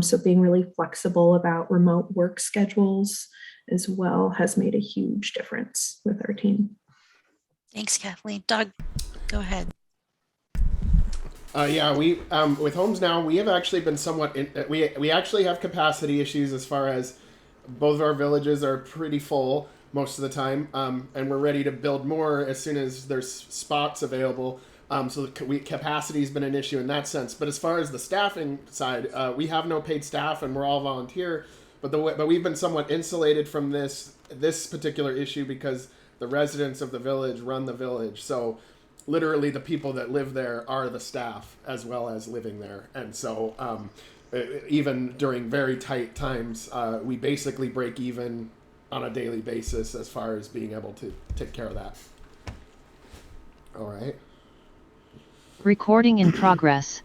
So being really flexible about remote work schedules as well has made a huge difference with our team. Thanks, Kathleen. Doug, go ahead. Yeah, we with HomesNOW, we have actually been somewhat we actually have capacity issues as far as both of our villages are pretty full. most of the time, and we're ready to build more as soon as there's spots available. So capacity has been an issue in that sense. But as far as the staffing side, we have no paid staff, and we're all volunteer. But we've been somewhat insulated from this particular issue because the residents of the village run the village. So literally the people that live there are the staff as well as living there. And so even during very tight times, we basically break even on a daily basis as far as being able to take care of that. All right. Recording in progress.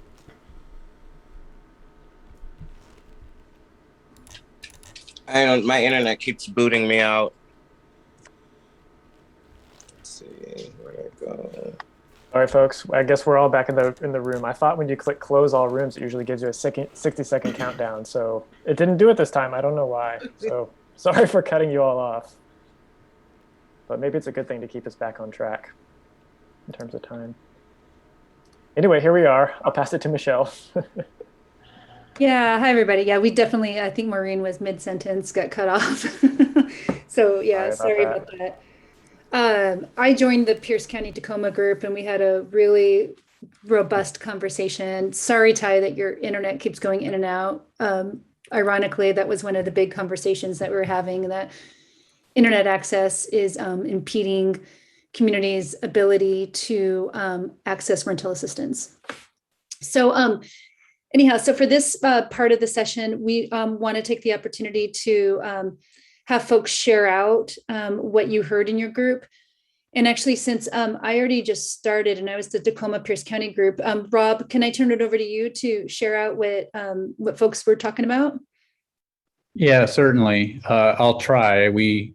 My internet keeps booting me out. Let's see where I go. All right, folks. I guess we're all back in the room. I thought when you click close all rooms, it usually gives you a 60-second countdown. So it didn't do it this time. I don't know why. So sorry for cutting you all off. But maybe it's a good thing to keep us back on track in terms of time. Anyway, here we are. I'll pass it to Michelle. Yeah, hi everybody. Yeah, we definitely, I think Maureen was mid-sentence, got cut off. So yeah, sorry about that. I joined the Pierce County Tacoma group and we had a really robust conversation. Sorry, Ty, that your internet keeps going in and out. Ironically, that was one of the big conversations that we were having, that internet access is impeding communities' ability to access rental assistance. So anyhow, so for this part of the session, we want to take the opportunity to have folks share out what you heard in your group. And actually, since I already just started and I was the Tacoma Pierce County group, Rob, can I turn it over to you to share out what folks were talking about? Yeah, certainly. I'll try. We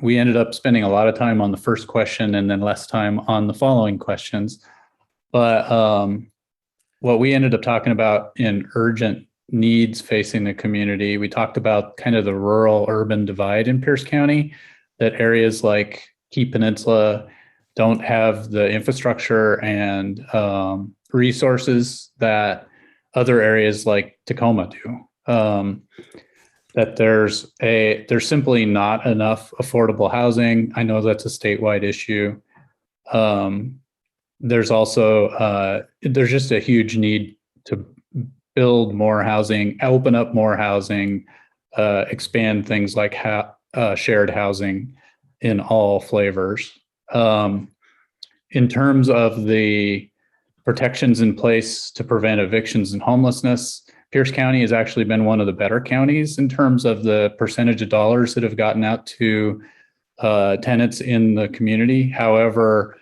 ended up spending a lot of time on the first question and then less time on the following questions. But what we ended up talking about in urgent needs facing the community, we talked about kind of the rural-urban divide in Pierce County, that areas like Key Peninsula don't have the infrastructure and resources that other areas like Tacoma do. That there's simply not enough affordable housing. I know that's a statewide issue. There's also there's just a huge need to build more housing, open up more housing, expand things like shared housing in all flavors. In terms of the protections in place to prevent evictions and homelessness, Pierce County has actually been one of the better counties in terms of the percentage of dollars that have gotten out to tenants in the community. However,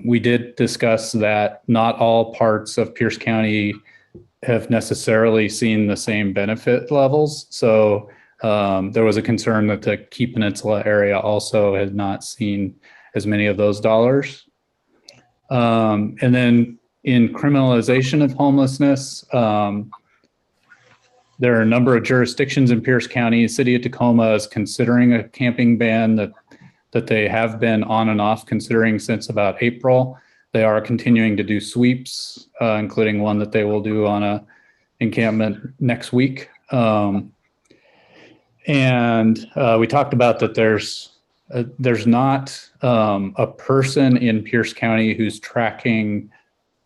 we did discuss that not all parts of Pierce County have necessarily seen the same benefit levels. So there was a concern that the Key Peninsula area also has not seen as many of those dollars. And then in criminalization of homelessness, there are a number of jurisdictions in Pierce County. The city of Tacoma is considering a camping ban that they have been on and off considering since about April. They are continuing to do sweeps, including one that they will do on a encampment next week. And we talked about that there's not a person in Pierce County who's tracking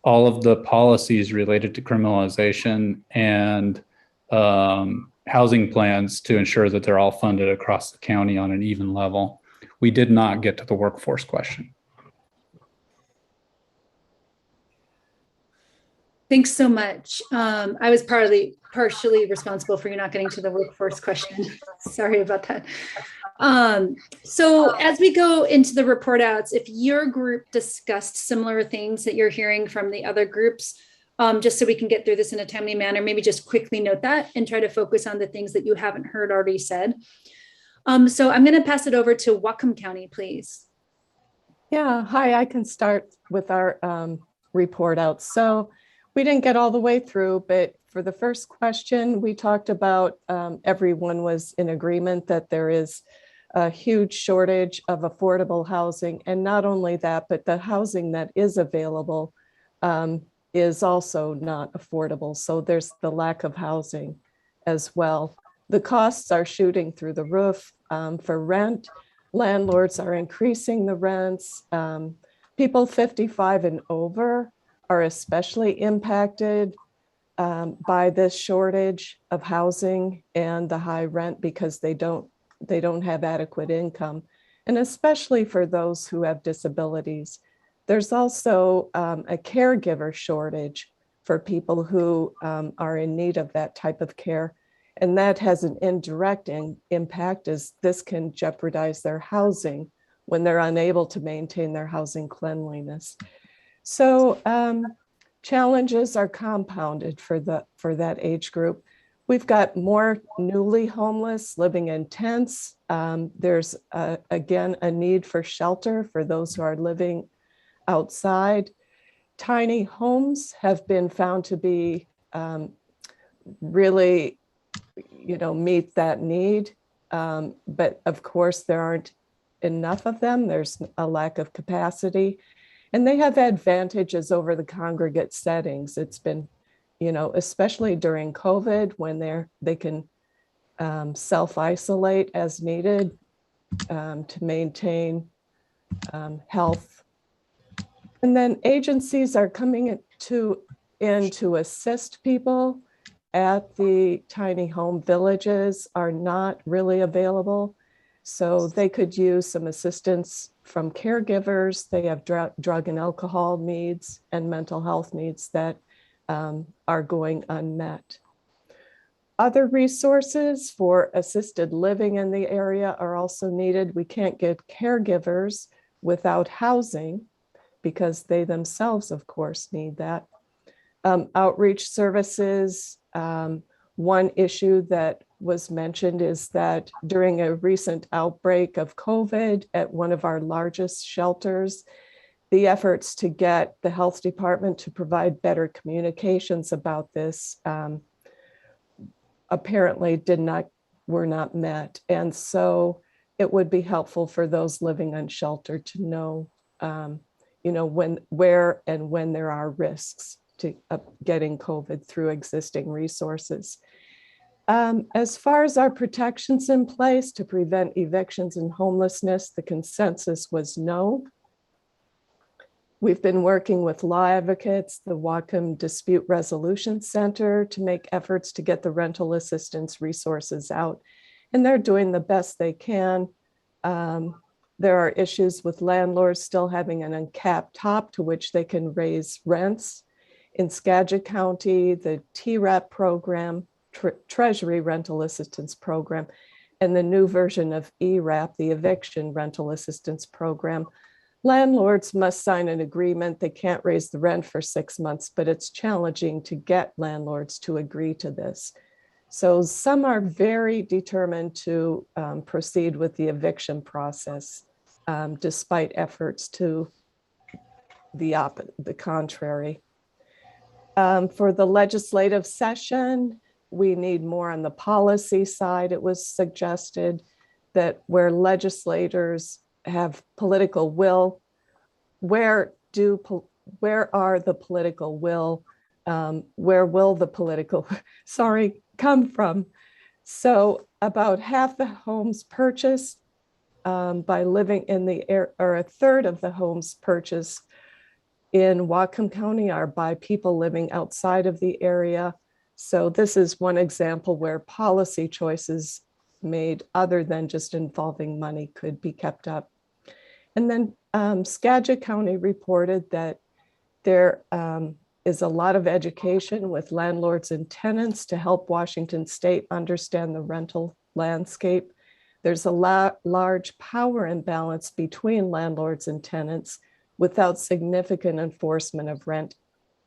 all of the policies related to criminalization and housing plans to ensure that they're all funded across the county on an even level. We did not get to the workforce question. Thanks so much. I was partially responsible for you not getting to the workforce question. Sorry about that. So as we go into the report outs, if your group discussed similar things that you're hearing from the other groups, just so we can get through this in a timely manner, maybe just quickly note that and try to focus on the things that you haven't heard already said. So I'm going to pass it over to Whatcom County, please. Yeah, hi, I can start with our report out. So we didn't get all the way through, but for the first question, we talked about everyone was in agreement that there is a huge shortage of affordable housing. And not only that, but the housing that is available is also not affordable. So there's the lack of housing as well. The costs are shooting through the roof for rent. landlords are increasing the rents. People 55 and over are especially impacted by this shortage of housing and the high rent because they don't have adequate income, and especially for those who have disabilities. There's also a caregiver shortage for people who are in need of that type of care. And that has an indirect impact, as this can jeopardize their housing when they're unable to maintain their housing cleanliness. So challenges are compounded for that age group. We've got more newly homeless living in tents. There's again a need for shelter for those who are living outside. Tiny homes have been found to be really, meet that need. But of course, there aren't enough of them. There's a lack of capacity. And they have advantages over the congregate settings. It's been, especially during COVID, when they can self-isolate as needed to maintain health. And then agencies are coming in to assist people at the tiny home villages are not really available. So they could use some assistance from caregivers. They have drug and alcohol needs and mental health needs that are going unmet. Other resources for assisted living in the area are also needed. We can't get caregivers without housing because they themselves, of course, need that. Outreach services. One issue that was mentioned is that during a recent outbreak of COVID at one of our largest shelters, the efforts to get the health department to provide better communications about this apparently were not met. And so it would be helpful for those living unsheltered to know, where and when there are risks to getting COVID through existing resources. As far as our protections in place to prevent evictions and homelessness, the consensus was no. We've been working with law advocates, the Whatcom Dispute Resolution Center, to make efforts to get the rental assistance resources out, and they're doing the best they can. There are issues with landlords still having an uncapped top to which they can raise rents. In Skagit County, the TRAP program, Treasury Rental Assistance Program, and the new version of ERAP, the Eviction Rental Assistance Program, landlords must sign an agreement. They can't raise the rent for 6 months, but it's challenging to get landlords to agree to this. So some are very determined to proceed with the eviction process, despite efforts to the contrary. For the legislative session, we need more on the policy side. It was suggested that where legislators have political will, where are the political will, where will the political, come from? So about half the homes purchased by living in the area, or a third of the homes purchased in Whatcom County are by people living outside of the area. So this is one example where policy choices made other than just involving money could be kept up. And then Skagit County reported that there is a lot of education with landlords and tenants to help Washington State understand the rental landscape. There's a large power imbalance between landlords and tenants without significant enforcement of rent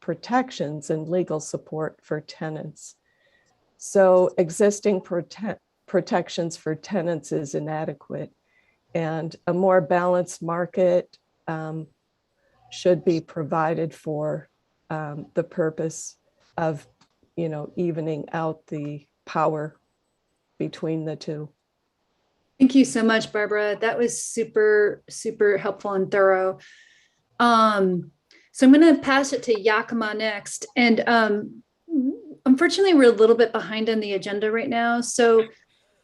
protections and legal support for tenants. So existing protections for tenants is inadequate, and a more balanced market should be provided for the purpose of, evening out the power between the two. Thank you so much, Barbara. That was super, super helpful and thorough. So I'm going to pass it to Yakima next. And unfortunately, we're a little bit behind on the agenda right now. So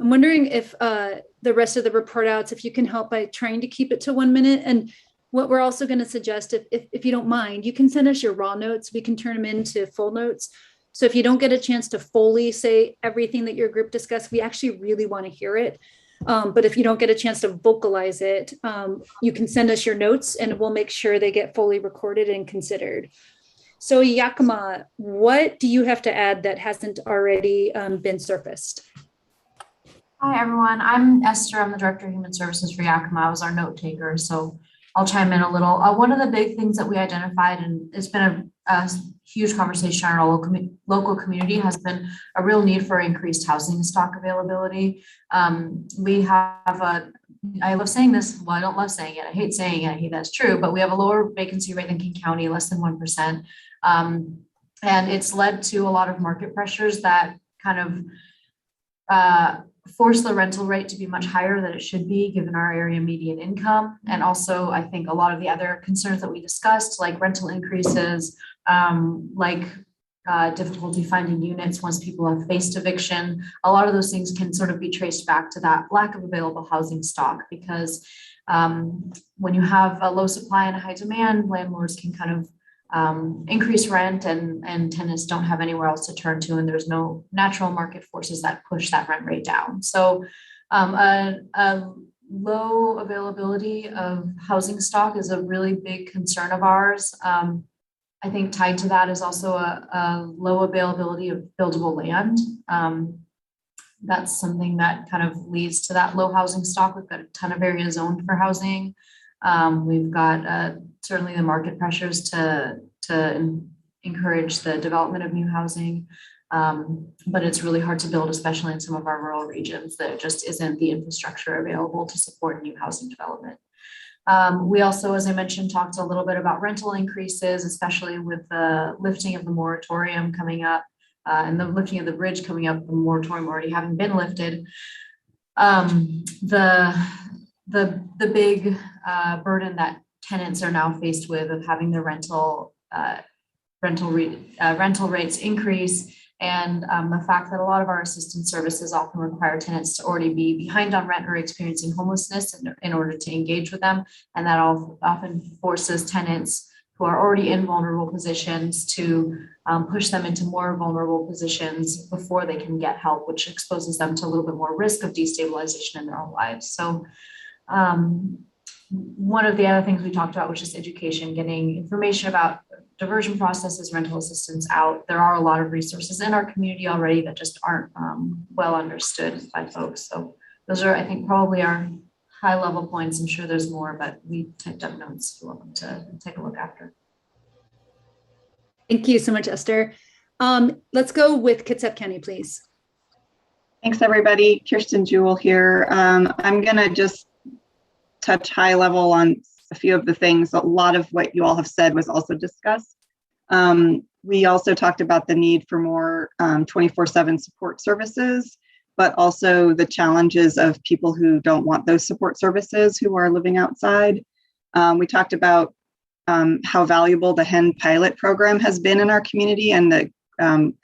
I'm wondering if the rest of the report outs, if you can help by trying to keep it to 1 minute. And what we're also going to suggest, if you don't mind, you can send us your raw notes. We can turn them into full notes. So if you don't get a chance to fully say everything that your group discussed, we actually really want to hear it. But if you don't get a chance to vocalize it, you can send us your notes and we'll make sure they get fully recorded and considered. So Yakima, what do you have to add that hasn't already been surfaced? Hi, everyone. I'm Esther. I'm the Director of Human Services for Yakima. I was our note taker, so I'll chime in a little. One of the big things that we identified, and it's been a huge conversation in our local community, has been a real need for increased housing stock availability. We have I love saying this, well, I don't love saying it, I hate saying it, I hate that's true, but we have a lower vacancy rate than King County, less than 1%. And it's led to a lot of market pressures that kind of force the rental rate to be much higher than it should be given our area median income. And also, I think a lot of the other concerns that we discussed, like rental increases, difficulty finding units once people have faced eviction, a lot of those things can sort of be traced back to that lack of available housing stock, because when you have a low supply and a high demand, landlords can kind of increase rent and tenants don't have anywhere else to turn to, and there's no natural market forces that push that rent rate down. So a low availability of housing stock is a really big concern of ours. I think tied to that is also a low availability of buildable land. That's something that kind of leads to that low housing stock. We've got a ton of areas zoned for housing. We've got certainly the market pressures to encourage the development of new housing, but it's really hard to build, especially in some of our rural regions. There just isn't the infrastructure available to support new housing development. We also, as I mentioned, talked a little bit about rental increases, especially with the lifting of the moratorium coming up and the lifting of the bridge coming up, the moratorium already having been lifted. The big burden that tenants are now faced with of having their rental rates increase, and the fact that a lot of our assistance services often require tenants to already be behind on rent or experiencing homelessness in order to engage with them, and that often forces tenants who are already in vulnerable positions to push them into more vulnerable positions before they can get help, which exposes them to a little bit more risk of destabilization in their own lives. So one of the other things we talked about was just education, getting information about diversion processes, rental assistance out. There are a lot of resources in our community already that just aren't well understood by folks. So those are, I think, probably our high level points. I'm sure there's more, but we typed up notes if you want to take a look after. Thank you so much, Esther. Let's go with Kitsap County, please. Thanks, everybody. Kirsten Jewell here. I'm going to just touch high level on a few of the things. A lot of what you all have said was also discussed. We also talked about the need for more 24/7 support services, but also the challenges of people who don't want those support services who are living outside. We talked about how valuable the HEN pilot program has been in our community, and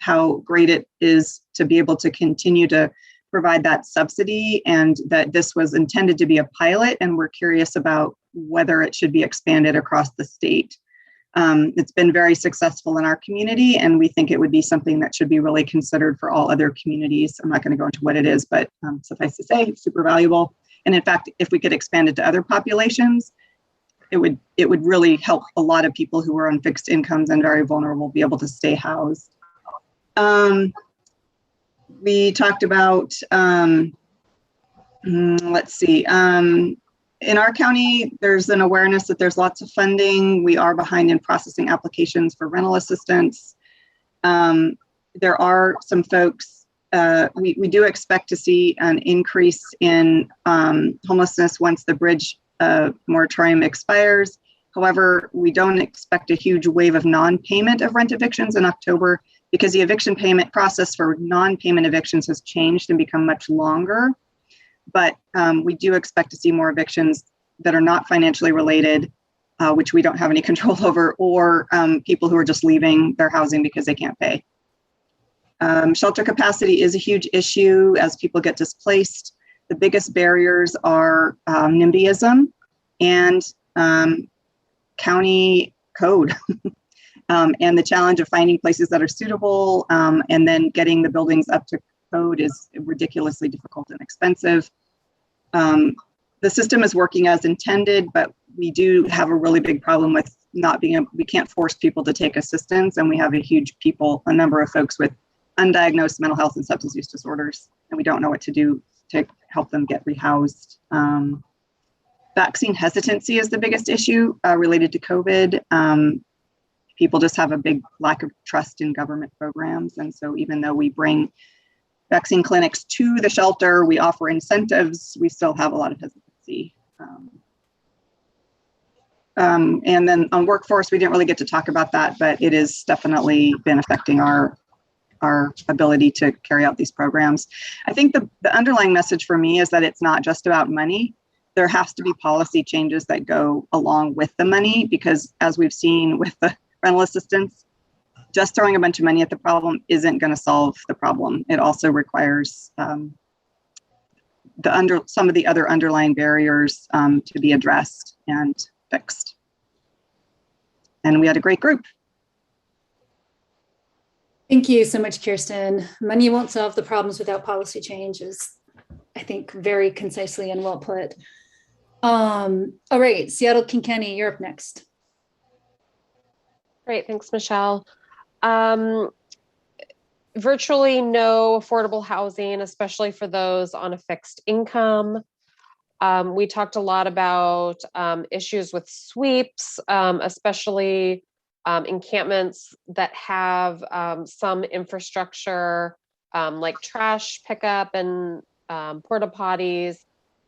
how great it is to be able to continue to provide that subsidy, and that this was intended to be a pilot, and we're curious about whether it should be expanded across the state. It's been very successful in our community, and we think it would be something that should be really considered for all other communities. I'm not going to go into what it is, but suffice to say, it's super valuable. And in fact, if we could expand it to other populations, it would really help a lot of people who are on fixed incomes and very vulnerable be able to stay housed. We talked about, let's see, in our county, there's an awareness that there's lots of funding. We are behind in processing applications for rental assistance. There are some folks, we do expect to see an increase in homelessness once the bridge moratorium expires. However, we don't expect a huge wave of non-payment of rent evictions in October, because the eviction payment process for non-payment evictions has changed and become much longer. But we do expect to see more evictions that are not financially related, which we don't have any control over, or people who are just leaving their housing because they can't pay. Shelter capacity is a huge issue as people get displaced. The biggest barriers are NIMBYism and county code. And the challenge of finding places that are suitable and then getting the buildings up to code is ridiculously difficult and expensive. The system is working as intended, but we do have a really big problem with not being able, we can't force people to take assistance, and we have a number of folks with undiagnosed mental health and substance use disorders, and we don't know what to do to help them get rehoused. Vaccine hesitancy is the biggest issue related to COVID. People just have a big lack of trust in government programs, and so even though we bring vaccine clinics to the shelter, we offer incentives, we still have a lot of hesitancy. And then on workforce, we didn't really get to talk about that, but it has definitely been affecting our ability to carry out these programs. I think the underlying message for me is that it's not just about money. There has to be policy changes that go along with the money, because as we've seen with the rental assistance, just throwing a bunch of money at the problem isn't going to solve the problem. It also requires some of the other underlying barriers to be addressed and fixed. And we had a great group. Thank you so much, Kirsten. Money won't solve the problems without policy change is, I think, very concisely and well put. All right, Seattle, King County, you're up next. Great, thanks, Michelle. Virtually no affordable housing, especially for those on a fixed income. We talked a lot about issues with sweeps, especially encampments that have some infrastructure like trash pickup and porta potties.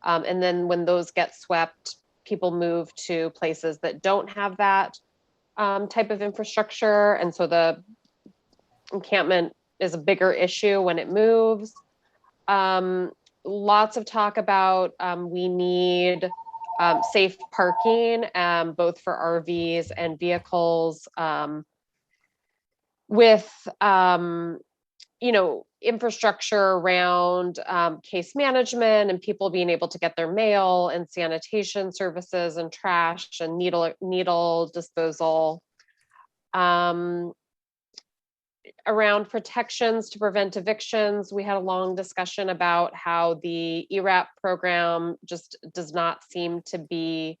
And then when those get swept, people move to places that don't have that type of infrastructure. And so the encampment is a bigger issue when it moves. Lots of talk about we need safe parking, both for RVs and vehicles, with infrastructure around case management and people being able to get their mail and sanitation services and trash and needle disposal. Around protections to prevent evictions, we had a long discussion about how the ERAP program just does not seem to be,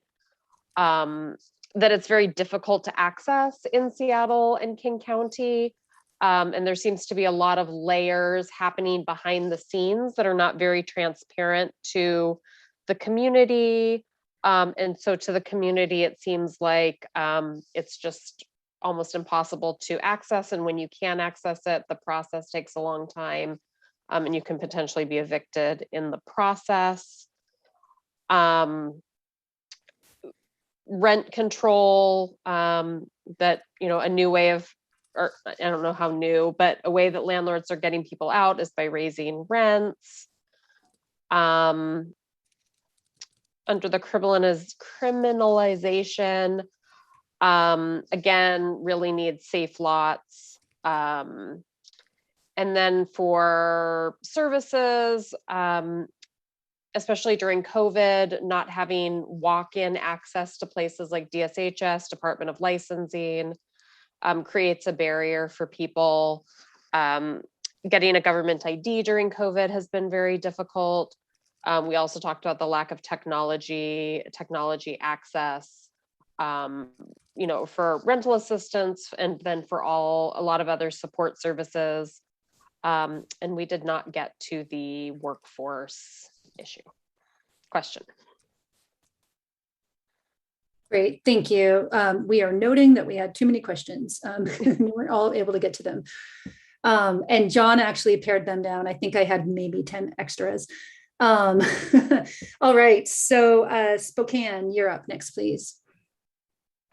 that it's very difficult to access in Seattle and King County. And there seems to be a lot of layers happening behind the scenes that are not very transparent to the community. And so to the community, it seems like it's just almost impossible to access. And when you can access it, the process takes a long time, and you can potentially be evicted in the process. Rent control, that, a new way of, or I don't know how new, but a way that landlords are getting people out is by raising rents. Under the criminalization, again, really needs safe lots. And then for services, especially during COVID, not having walk-in access to places like DSHS, Department of Licensing, creates a barrier for people. Getting a government ID during COVID has been very difficult. We also talked about the lack of technology access, for rental assistance, and then for a lot of other support services. And we did not get to the workforce issue. Question. Great, thank you. We are noting that we had too many questions. We weren't all able to get to them. And John actually pared them down. I think I had maybe 10 extras. All right, so Spokane, you're up next, please.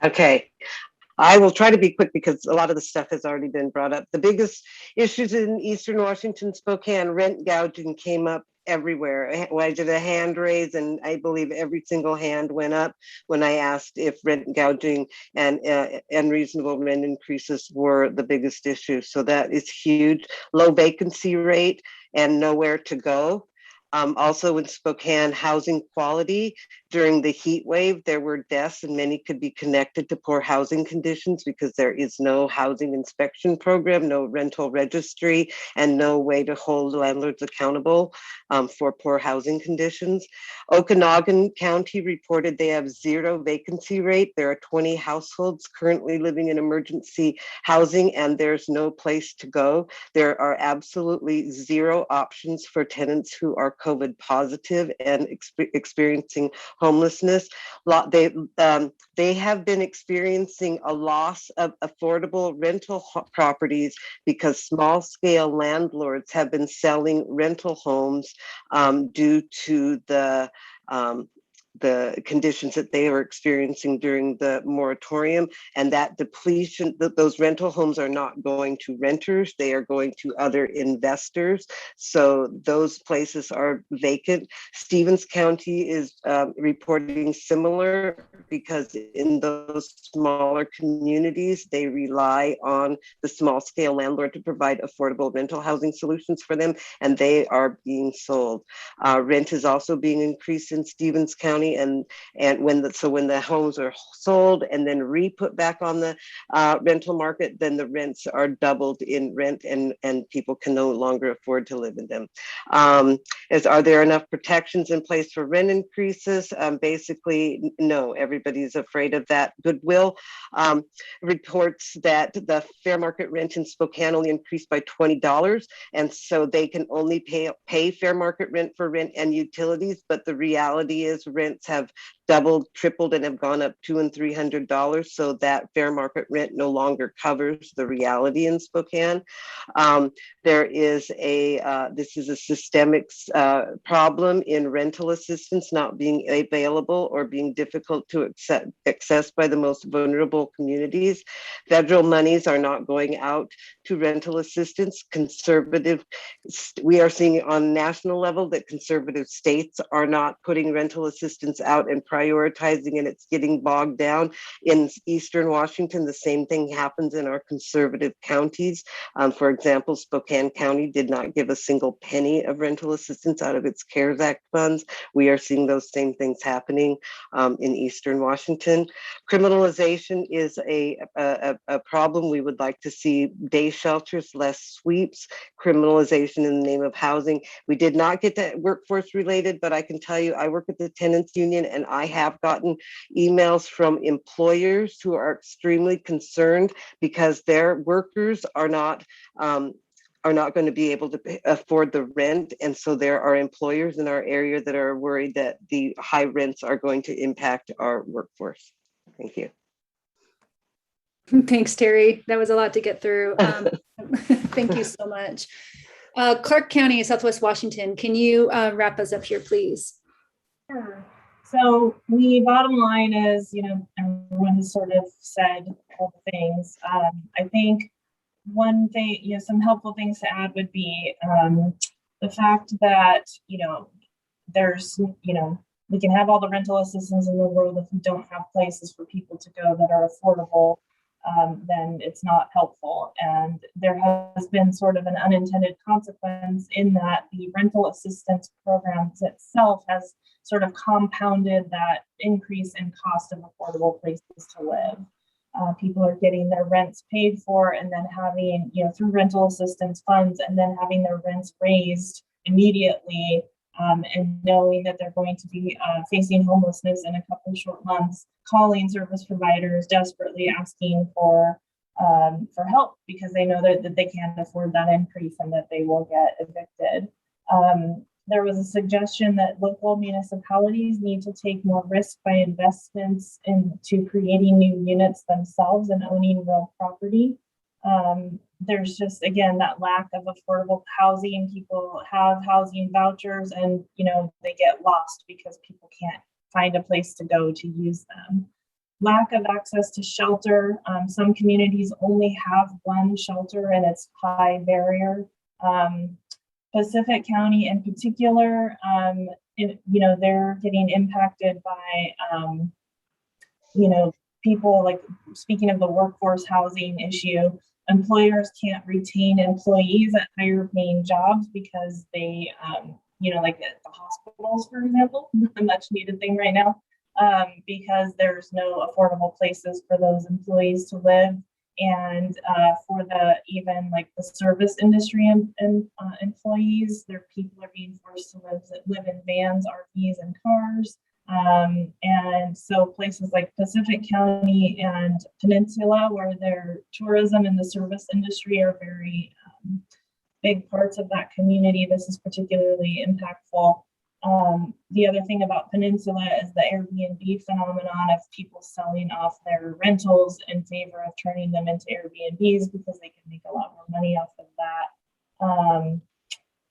Okay, I will try to be quick because a lot of the stuff has already been brought up. The biggest issues in Eastern Washington, Spokane, rent gouging came up everywhere. I did a hand raise, and I believe every single hand went up when I asked if rent gouging and unreasonable rent increases were the biggest issue. So that is huge. Low vacancy rate and nowhere to go. Also in Spokane, housing quality. During the heat wave, there were deaths, and many could be connected to poor housing conditions because there is no housing inspection program, no rental registry, and no way to hold landlords accountable for poor housing conditions. Okanagan County reported they have 0 vacancy rate. There are 20 households currently living in emergency housing, and there's no place to go. There are absolutely 0 options for tenants who are COVID positive and experiencing homelessness. They have been experiencing a loss of affordable rental properties because small scale landlords have been selling rental homes due to the conditions that they were experiencing during the moratorium, and that depletion, those rental homes are not going to renters, they are going to other investors. So those places are vacant. Stevens County is reporting similar because in those smaller communities, they rely on the small scale landlord to provide affordable rental housing solutions for them, and they are being sold. Rent is also being increased in Stevens County, and when the homes are sold and then re-put back on the rental market, then the rents are doubled in rent, and people can no longer afford to live in them. Are there enough protections in place for rent increases? Basically, no. Everybody's afraid of that. Goodwill reports that the fair market rent in Spokane only increased by $20, and so they can only pay fair market rent for rent and utilities, but the reality is rents have doubled, tripled, and have gone up $200 and $300, so that fair market rent no longer covers the reality in Spokane. There is this is a systemic problem in rental assistance not being available or being difficult to access by the most vulnerable communities. Federal monies are not going out to rental assistance. We are seeing on national level that conservative states are not putting rental assistance out and prioritizing, and it's getting bogged down. In Eastern Washington, the same thing happens in our conservative counties. For example, Spokane County did not give a single penny of rental assistance out of its CARES Act funds. We are seeing those same things happening in Eastern Washington. Criminalization is a problem. We would like to see day shelters, less sweeps, criminalization in the name of housing. We did not get to workforce related, but I can tell you, I work at the tenants union, and I have gotten emails from employers who are extremely concerned because their workers are not going to be able to afford the rent. And so there are employers in our area that are worried that the high rents are going to impact our workforce. Thank you. Thanks, Terry. That was a lot to get through. Thank you so much. Clark County, Southwest Washington, can you wrap us up here, please? Sure. So the bottom line is, everyone has sort of said all the things. I think one thing, some helpful things to add would be the fact that, there's, we can have all the rental assistance in the world. If we don't have places for people to go that are affordable, then it's not helpful. And there has been sort of an unintended consequence in that the rental assistance programs itself has sort of compounded that increase in cost of affordable places to live. People are getting their rents paid for and then having, through rental assistance funds, and then having their rents raised immediately, and knowing that they're going to be facing homelessness in a couple of short months, calling service providers desperately asking for help because they know that they can't afford that increase and that they will get evicted. There was a suggestion that local municipalities need to take more risk by investments into creating new units themselves and owning real property. There's just, again, that lack of affordable housing. People have housing vouchers and, they get lost because people can't find a place to go to use them. Lack of access to shelter. Some communities only have one shelter and it's high barrier. Pacific County in particular, they're getting impacted by, people, like, speaking of the workforce housing issue, employers can't retain employees at higher paying jobs because they, like at the hospitals, for example, a much needed thing right now, because there's no affordable places for those employees to live. And for even the service industry and employees, their people are being forced to live in vans, RVs, and cars. And so places like Pacific County and Peninsula, where their tourism and the service industry are very big parts of that community, this is particularly impactful. The other thing about Peninsula is the Airbnb phenomenon of people selling off their rentals in favor of turning them into Airbnbs because they can make a lot more money off of that.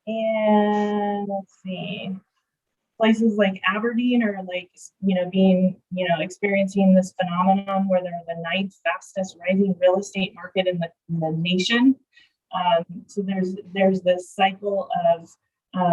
And let's see, places like Aberdeen are experiencing this phenomenon where they're the ninth fastest rising real estate market in the nation. So there's this cycle of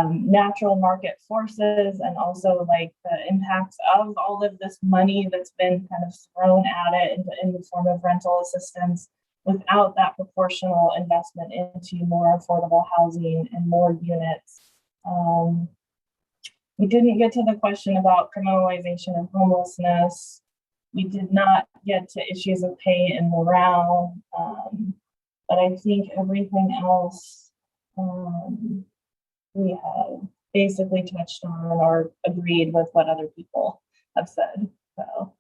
natural market forces, and also the impacts of all of this money that's been kind of thrown at it in the form of rental assistance without that proportional investment into more affordable housing and more units. We didn't get to the question about criminalization of homelessness. We did not get to issues of pay and morale, but I think everything else we have basically touched on or agreed with what other people have said. So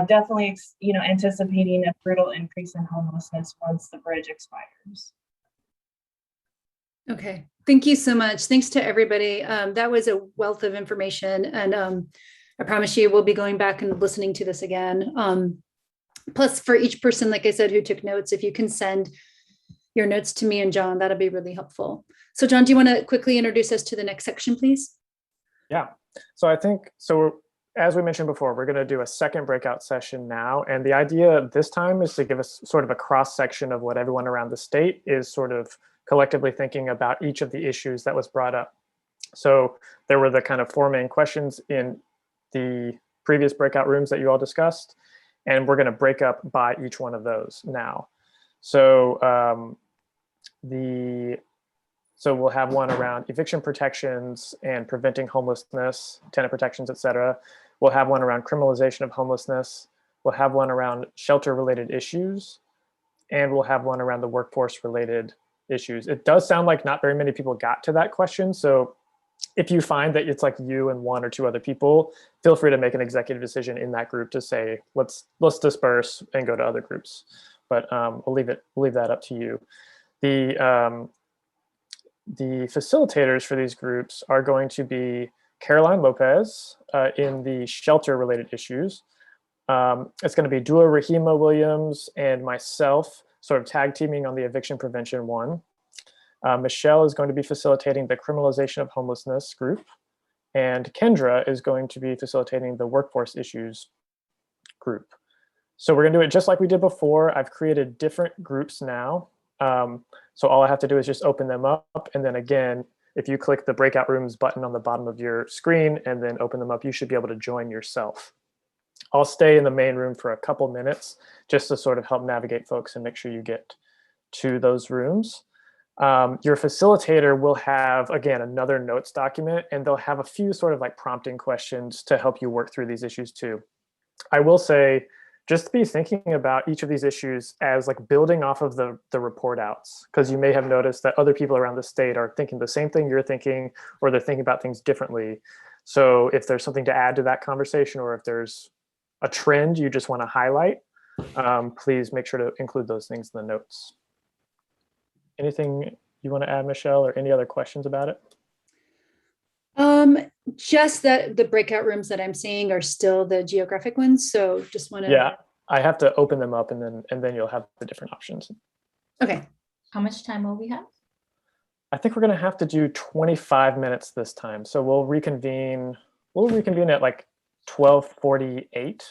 definitely, anticipating a brutal increase in homelessness once the bridge expires. Okay, thank you so much. Thanks to everybody. That was a wealth of information, and I promise you we'll be going back and listening to this again. Plus, for each person, like I said, who took notes, if you can send your notes to me and John, that'll be really helpful. So John, do you want to quickly introduce us to the next section, please? Yeah, so I think, as we mentioned before, we're going to do a second breakout session now. And the idea this time is to give us sort of a cross section of what everyone around the state is sort of collectively thinking about each of the issues that was brought up. So there were the kind of four main questions in the previous breakout rooms that you all discussed, and we're going to break up by each one of those now. So so we'll have one around eviction protections and preventing homelessness, tenant protections, et cetera. We'll have one around criminalization of homelessness. We'll have one around shelter-related issues, and we'll have one around the workforce-related issues. It does sound like not very many people got to that question. So if you find that it's like you and one or two other people, feel free to make an executive decision in that group to say, let's disperse and go to other groups. But we'll leave that up to you. The facilitators for these groups are going to be Caroline Lopez in the shelter-related issues. It's going to be Dua Rahima Williams and myself sort of tag teaming on the eviction prevention one. Michelle is going to be facilitating the criminalization of homelessness group. And Kendra is going to be facilitating the workforce issues group. So we're going to do it just like we did before. I've created different groups now. So all I have to do is just open them up. And then again, if you click the breakout rooms button on the bottom of your screen and then open them up, you should be able to join yourself. I'll stay in the main room for a couple minutes just to sort of help navigate folks and make sure you get to those rooms. Your facilitator will have, again, another notes document, and they'll have a few sort of like prompting questions to help you work through these issues too. I will say, just be thinking about each of these issues as like building off of the report outs, because you may have noticed that other people around the state are thinking the same thing you're thinking, or they're thinking about things differently. So if there's something to add to that conversation, or if there's a trend you just want to highlight, please make sure to include those things in the notes. Anything you want to add, Michelle, or any other questions about it? Just that the breakout rooms that I'm seeing are still the geographic ones. So just want to. Yeah, I have to open them up, and then you'll have the different options. Okay. How much time will we have? I think we're going to have to do 25 minutes this time. So we'll reconvene at like 12:48.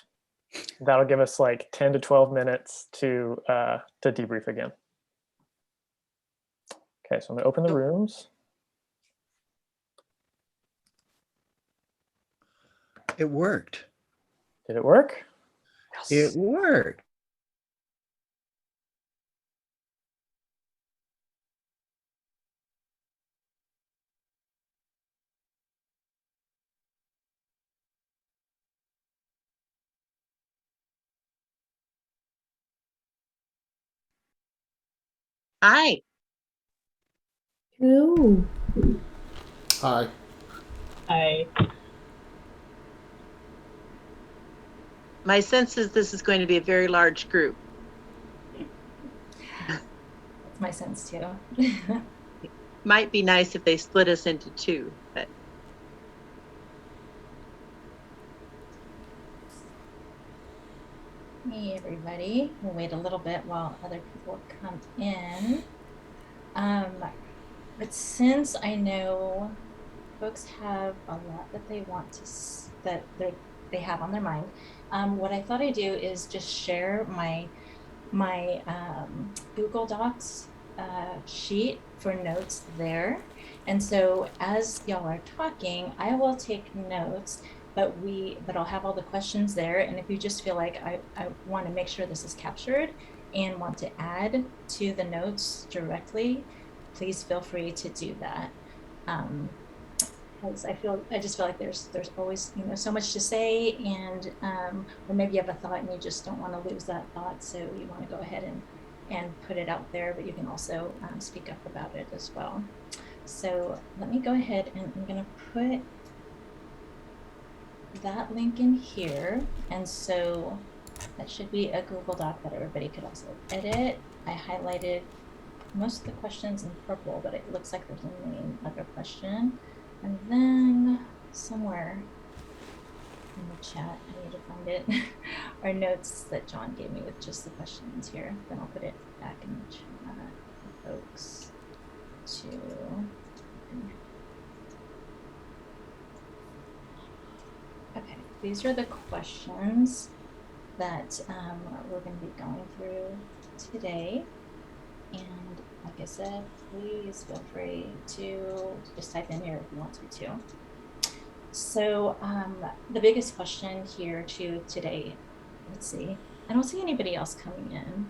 That'll give us like 10 to 12 minutes to debrief again. Okay, so I'm going to open the rooms. It worked. Did it work? It worked. Hi. Hello. Hi. Hi. My sense is this is going to be a very large group. That's my sense too. Might be nice if they split us into two, but. Hey, everybody. We'll wait a little bit while other people come in. But since I know folks have a lot that they want to, they have on their mind, what I thought I'd do is just share my Google Docs sheet for notes there. And so as y'all are talking, I will take notes, but I'll have all the questions there. And if you just feel like I want to make sure this is captured and want to add to the notes directly, please feel free to do that. Because I just feel like there's always, so much to say, and or maybe you have a thought and you just don't want to lose that thought, so you want to go ahead and put it out there, but you can also speak up about it as well. So let me go ahead and I'm going to put that link in here, and so that should be a Google Doc that everybody could also edit. I highlighted most of the questions in purple, but it looks like there's only another question. And then somewhere in the chat, I need to find it, are notes that John gave me with just the questions here. Then I'll put it back in the chat for folks to. Okay, these are the questions that we're going to be going through today. And like I said, please feel free to just type in here if you want to too. So the biggest question here today, let's see, I don't see anybody else coming in.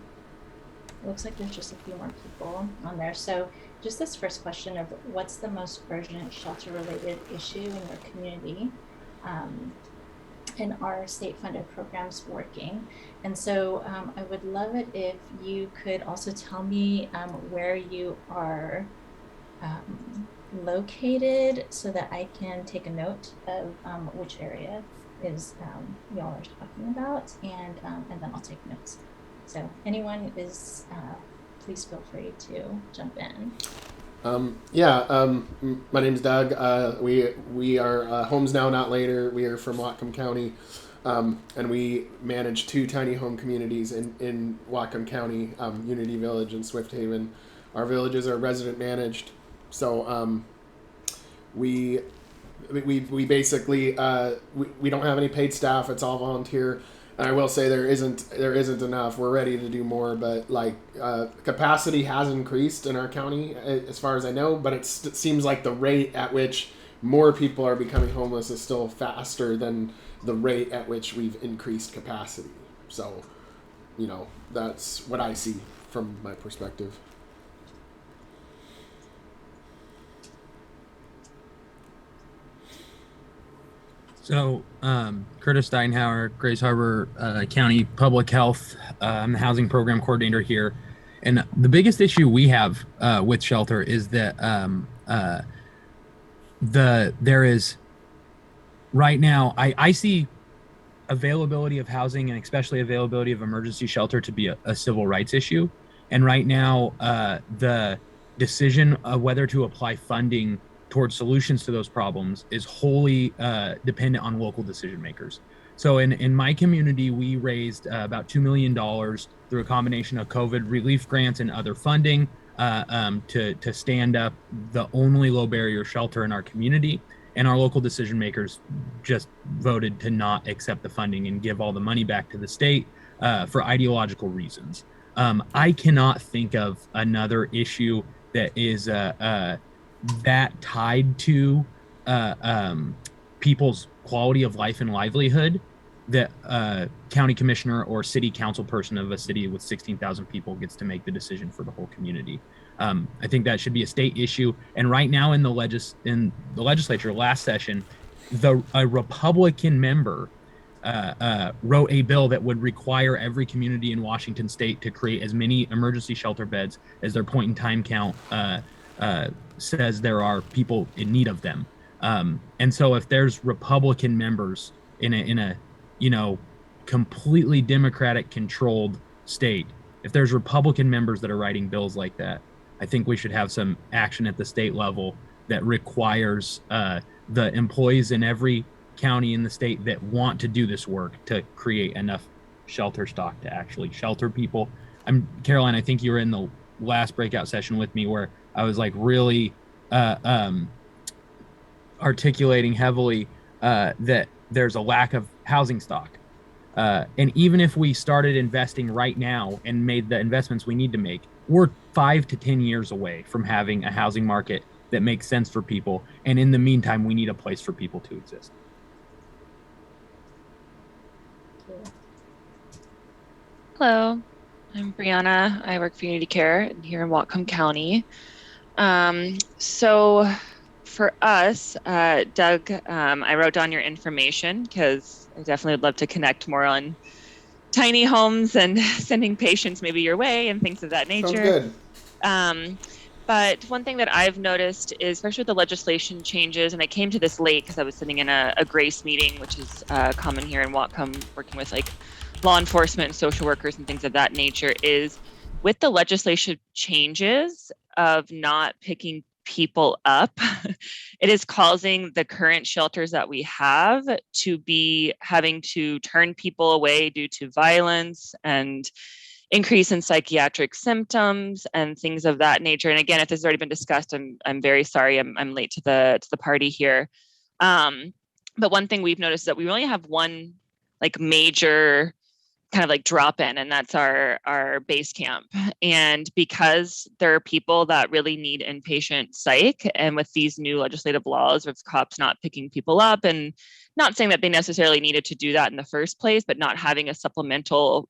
It looks like there's just a few more people on there. So just this first question of what's the most urgent shelter related issue in your community? And are state funded programs working? And so I would love it if you could also tell me where you are located so that I can take a note of which area is y'all are talking about, and then I'll take notes. So anyone is, please feel free to jump in. My name's Doug. We are Homes Now, Not Later. We are from Whatcom County, and we manage 2 tiny home communities in Whatcom County, Unity Village and Swift Haven. Our villages are resident managed, so we basically we don't have any paid staff. It's all volunteer. And I will say there isn't enough. We're ready to do more, but capacity has increased in our county as far as I know, but it seems like the rate at which more people are becoming homeless is still faster than the rate at which we've increased capacity. So, that's what I see from my perspective. So, Curtis Steinhauer, Grace Harbor County Public Health. I'm the housing program coordinator here. And the biggest issue we have with shelter is that there is right now, I see availability of housing and especially availability of emergency shelter to be a civil rights issue. And right now, the decision of whether to apply funding towards solutions to those problems is wholly dependent on local decision makers. So in my community, we raised about $2 million through a combination of COVID relief grants and other funding to stand up the only low barrier shelter in our community. And our local decision makers just voted to not accept the funding and give all the money back to the state for ideological reasons. I cannot think of another issue that is that tied to people's quality of life and livelihood that county commissioner or city council person of a city with 16,000 people gets to make the decision for the whole community. I think that should be a state issue. And right now in the legislature last session, a Republican member wrote a bill that would require every community in Washington state to create as many emergency shelter beds as their point in time count says there are people in need of them. And so if there's Republican members in a completely Democratic controlled state, if there's Republican members that are writing bills like that, I think we should have some action at the state level that requires the employees in every county in the state that want to do this work to create enough shelter stock to actually shelter people. Caroline, I think you were in the last breakout session with me where I was like really articulating heavily that there's a lack of housing stock. And even if we started investing right now and made the investments we need to make, we're 5 to 10 years away from having a housing market that makes sense for people. And in the meantime, we need a place for people to exist. Hello, I'm Brianna. I work for Unity Care here in Whatcom County. So for us, Doug, I wrote down your information because I definitely would love to connect more on tiny homes and sending patients maybe your way and things of that nature. Sounds good. But one thing that I've noticed is, especially with the legislation changes, and I came to this late because I was sitting in a GRACE meeting, which is common here in Whatcom, working with like law enforcement and social workers and things of that nature, is with the legislation changes of not picking people up, it is causing the current shelters that we have to be having to turn people away due to violence and increase in psychiatric symptoms and things of that nature. And again, if this has already been discussed, I'm very sorry. I'm late to the party here. But one thing we've noticed is that we only have one like major kind of like drop in, and that's our base camp. And because there are people that really need inpatient psych, and with these new legislative laws with cops not picking people up, and not saying that they necessarily needed to do that in the first place, but not having a supplemental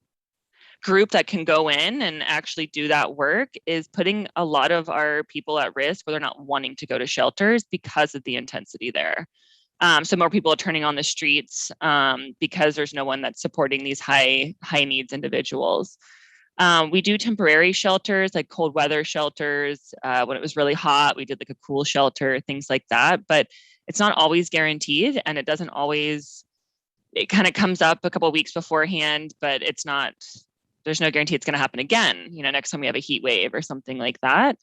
group that can go in and actually do that work is putting a lot of our people at risk where they're not wanting to go to shelters because of the intensity there. So more people are turning on the streets because there's no one that's supporting these high needs individuals. We do temporary shelters, like cold weather shelters. When it was really hot, we did like a cool shelter, things like that. But it's not always guaranteed, and it doesn't always. It kind of comes up a couple of weeks beforehand, but it's not. There's no guarantee it's going to happen again. Next time we have a heat wave or something like that.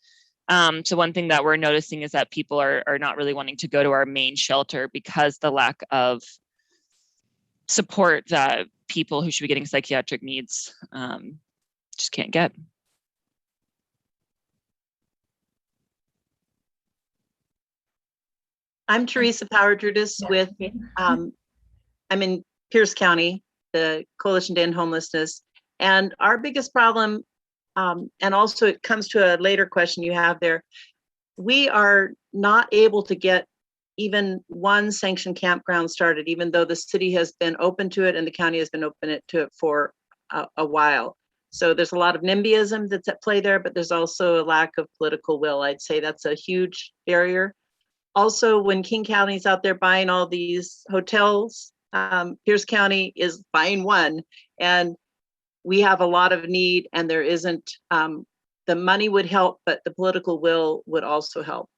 So one thing that we're noticing is that people are not really wanting to go to our main shelter because the lack of support that people who should be getting psychiatric needs just can't get. I'm Teresa Power-Drudas with, I'm in Pierce County, the Coalition to End Homelessness. And our biggest problem, and also it comes to a later question you have there, we are not able to get even one sanctioned campground started, even though the city has been open to it and the county has been open to it for a while. So there's a lot of NIMBYism that's at play there, but there's also a lack of political will. I'd say that's a huge barrier. Also, when King County is out there buying all these hotels, Pierce County is buying one, and we have a lot of need, and there isn't, the money would help, but the political will would also help.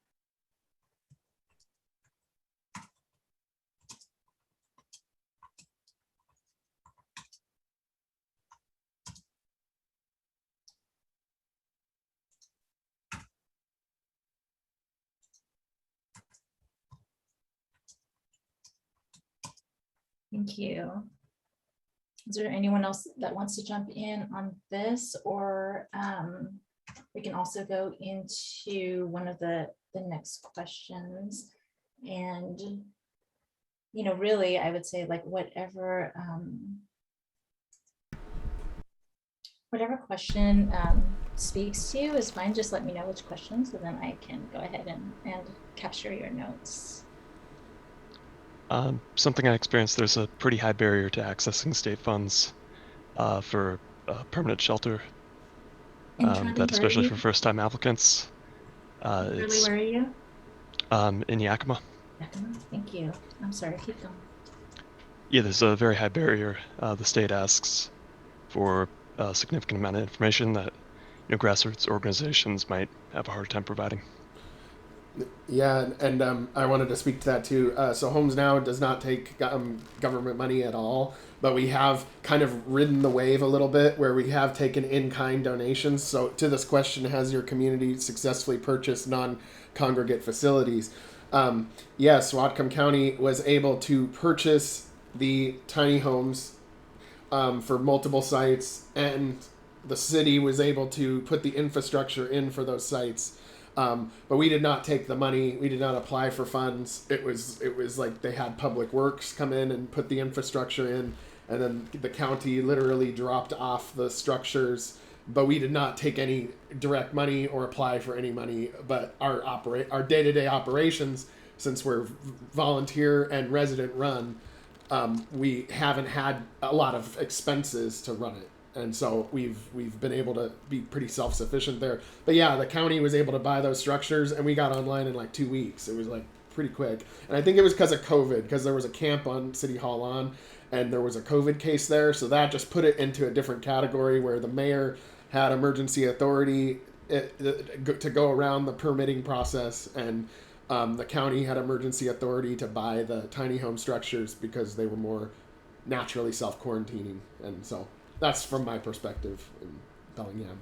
Thank you. Is there anyone else that wants to jump in on this, or we can also go into one of the next questions? And really, I would say like whatever question speaks to you is fine. Just let me know which question, so then I can go ahead and capture your notes. Something I experienced, there's a pretty high barrier to accessing state funds for permanent shelter, that especially for first-time applicants. Really, where are you? In Yakima. Yakima? Thank you. I'm sorry, keep going. Yeah, there's a very high barrier. The state asks for a significant amount of information that grassroots organizations might have a hard time providing. Yeah, and I wanted to speak to that too. So HomesNOW does not take government money at all, but we have kind of ridden the wave a little bit where we have taken in-kind donations. So to this question, has your community successfully purchased non-congregate facilities? Yes, Whatcom County was able to purchase the tiny homes for multiple sites, and the city was able to put the infrastructure in for those sites. But we did not take the money. We did not apply for funds. It was like they had Public Works come in and put the infrastructure in, and then the county literally dropped off the structures. But we did not take any direct money or apply for any money. But our day-to-day operations, since we're volunteer and resident run, we haven't had a lot of expenses to run it. And so we've been able to be pretty self-sufficient there. But yeah, the county was able to buy those structures, and we got online in like 2 weeks. It was like pretty quick. And I think it was because of COVID, because there was a camp on City Hall lawn, and there was a COVID case there. So that just put it into a different category where the mayor had emergency authority to go around the permitting process, and the county had emergency authority to buy the tiny home structures because they were more naturally self-quarantining. And so that's from my perspective in Bellingham.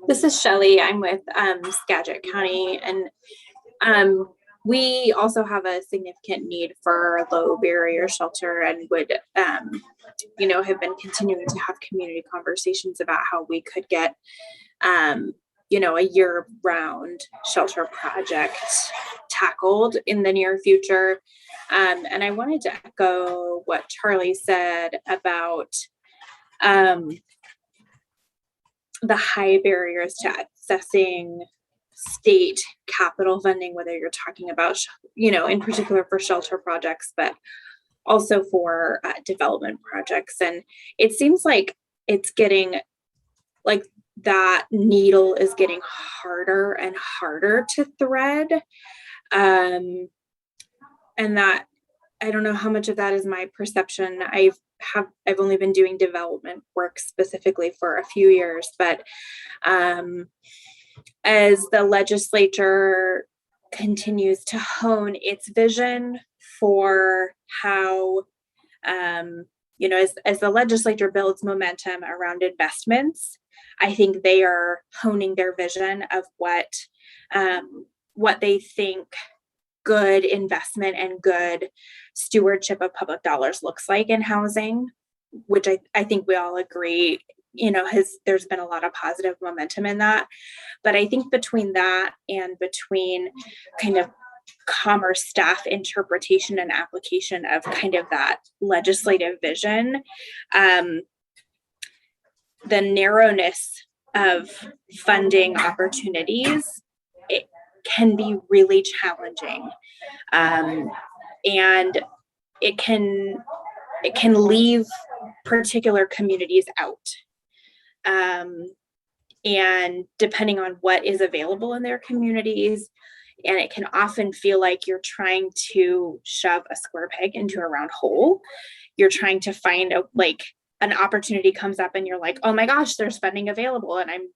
This is Shelley. I'm with Skagit County, and we also have a significant need for low barrier shelter, and would have been continuing to have community conversations about how we could get a year-round shelter project tackled in the near future. And I wanted to echo what Charlie said about the high barriers to accessing state capital funding, whether you're talking about, in particular for shelter projects, but also for development projects. And it seems like it's getting like that needle is getting harder and harder to thread. And that, I don't know how much of that is my perception. I've only been doing development work specifically for a few years, but as the legislature continues to hone its vision for how, as the legislature builds momentum around investments, I think they are honing their vision of what they think good investment and good stewardship of public dollars looks like in housing, which I think we all agree, there's been a lot of positive momentum in that. But I think between that and between kind of Commerce staff interpretation and application of kind of that legislative vision, the narrowness of funding opportunities, it can be really challenging, and it can leave particular communities out, and depending on what is available in their communities. And it can often feel like you're trying to shove a square peg into a round hole. You're trying to find an opportunity comes up and you're like, oh my gosh, there's funding available. And I'm,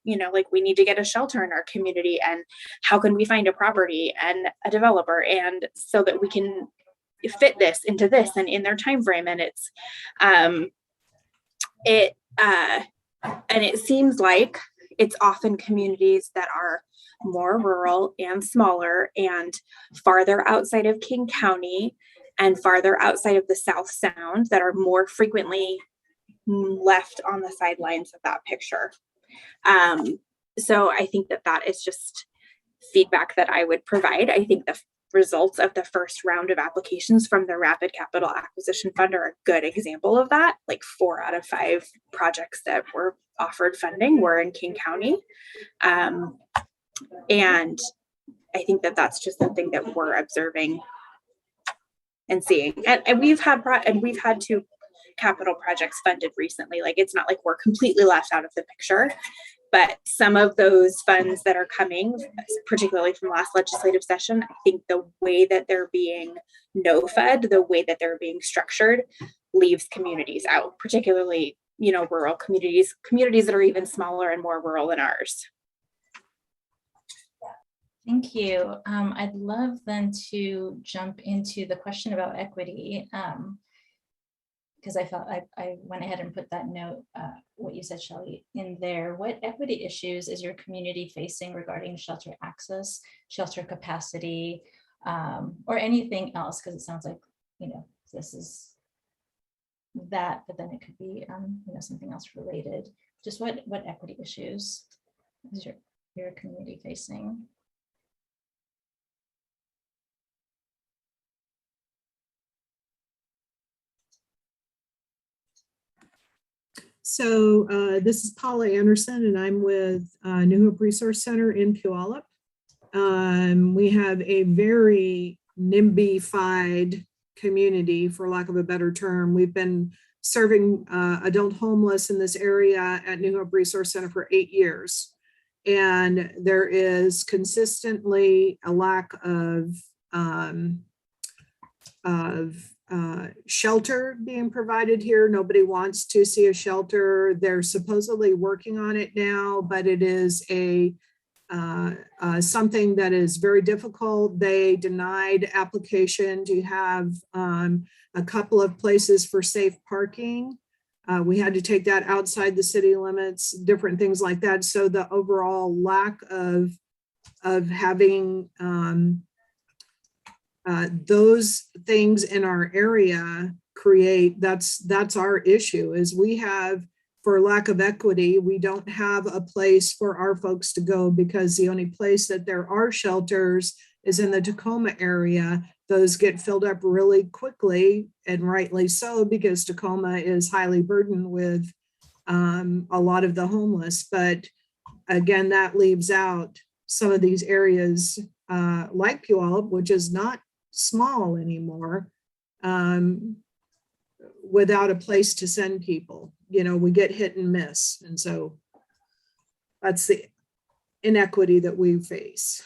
we need to get a shelter in our community. And how can we find a property and a developer? And so that we can fit this into this and in their time frame. And it's, and it seems like it's often communities that are more rural and smaller and farther outside of King County and farther outside of the South Sound that are more frequently left on the sidelines of that picture. So I think that is just feedback that I would provide. I think the results of the first round of applications from the Rapid Capital Acquisition Fund are a good example of that. Like 4 out of 5 projects that were offered funding were in King County. And I think that that's just something that we're observing and seeing. And we've had two capital projects funded recently. Like, it's not like we're completely left out of the picture, but some of those funds that are coming, particularly from last legislative session, I think the way that they're being no-fed, the way that they're being structured, leaves communities out, particularly, rural communities that are even smaller and more rural than ours. Thank you. I'd love then to jump into the question about equity, because I felt I went ahead and put that note, what you said, Shelley, in there. What equity issues is your community facing regarding shelter access, shelter capacity, or anything else? Because it sounds like, this is that, but then it could be, something else related. Just what equity issues is your community facing? So this is Paula Anderson, and I'm with New Hope Resource Center in Puyallup. We have a very NIMBY-fied community, for lack of a better term. We've been serving adult homeless in this area at New Hope Resource Center for 8 years. And there is consistently a lack of shelter being provided here. Nobody wants to see a shelter. They're supposedly working on it now, but it is something that is very difficult. They denied application to have a couple of places for safe parking. We had to take that outside the city limits, different things like that. So the overall lack of having those things in our area that's our issue, is we have, for lack of equity, we don't have a place for our folks to go, because the only place that there are shelters is in the Tacoma area. Those get filled up really quickly, and rightly so, because Tacoma is highly burdened with a lot of the homeless. But again, that leaves out some of these areas like Puyallup, which is not small anymore, without a place to send people. We get hit and miss. And so that's the inequity that we face.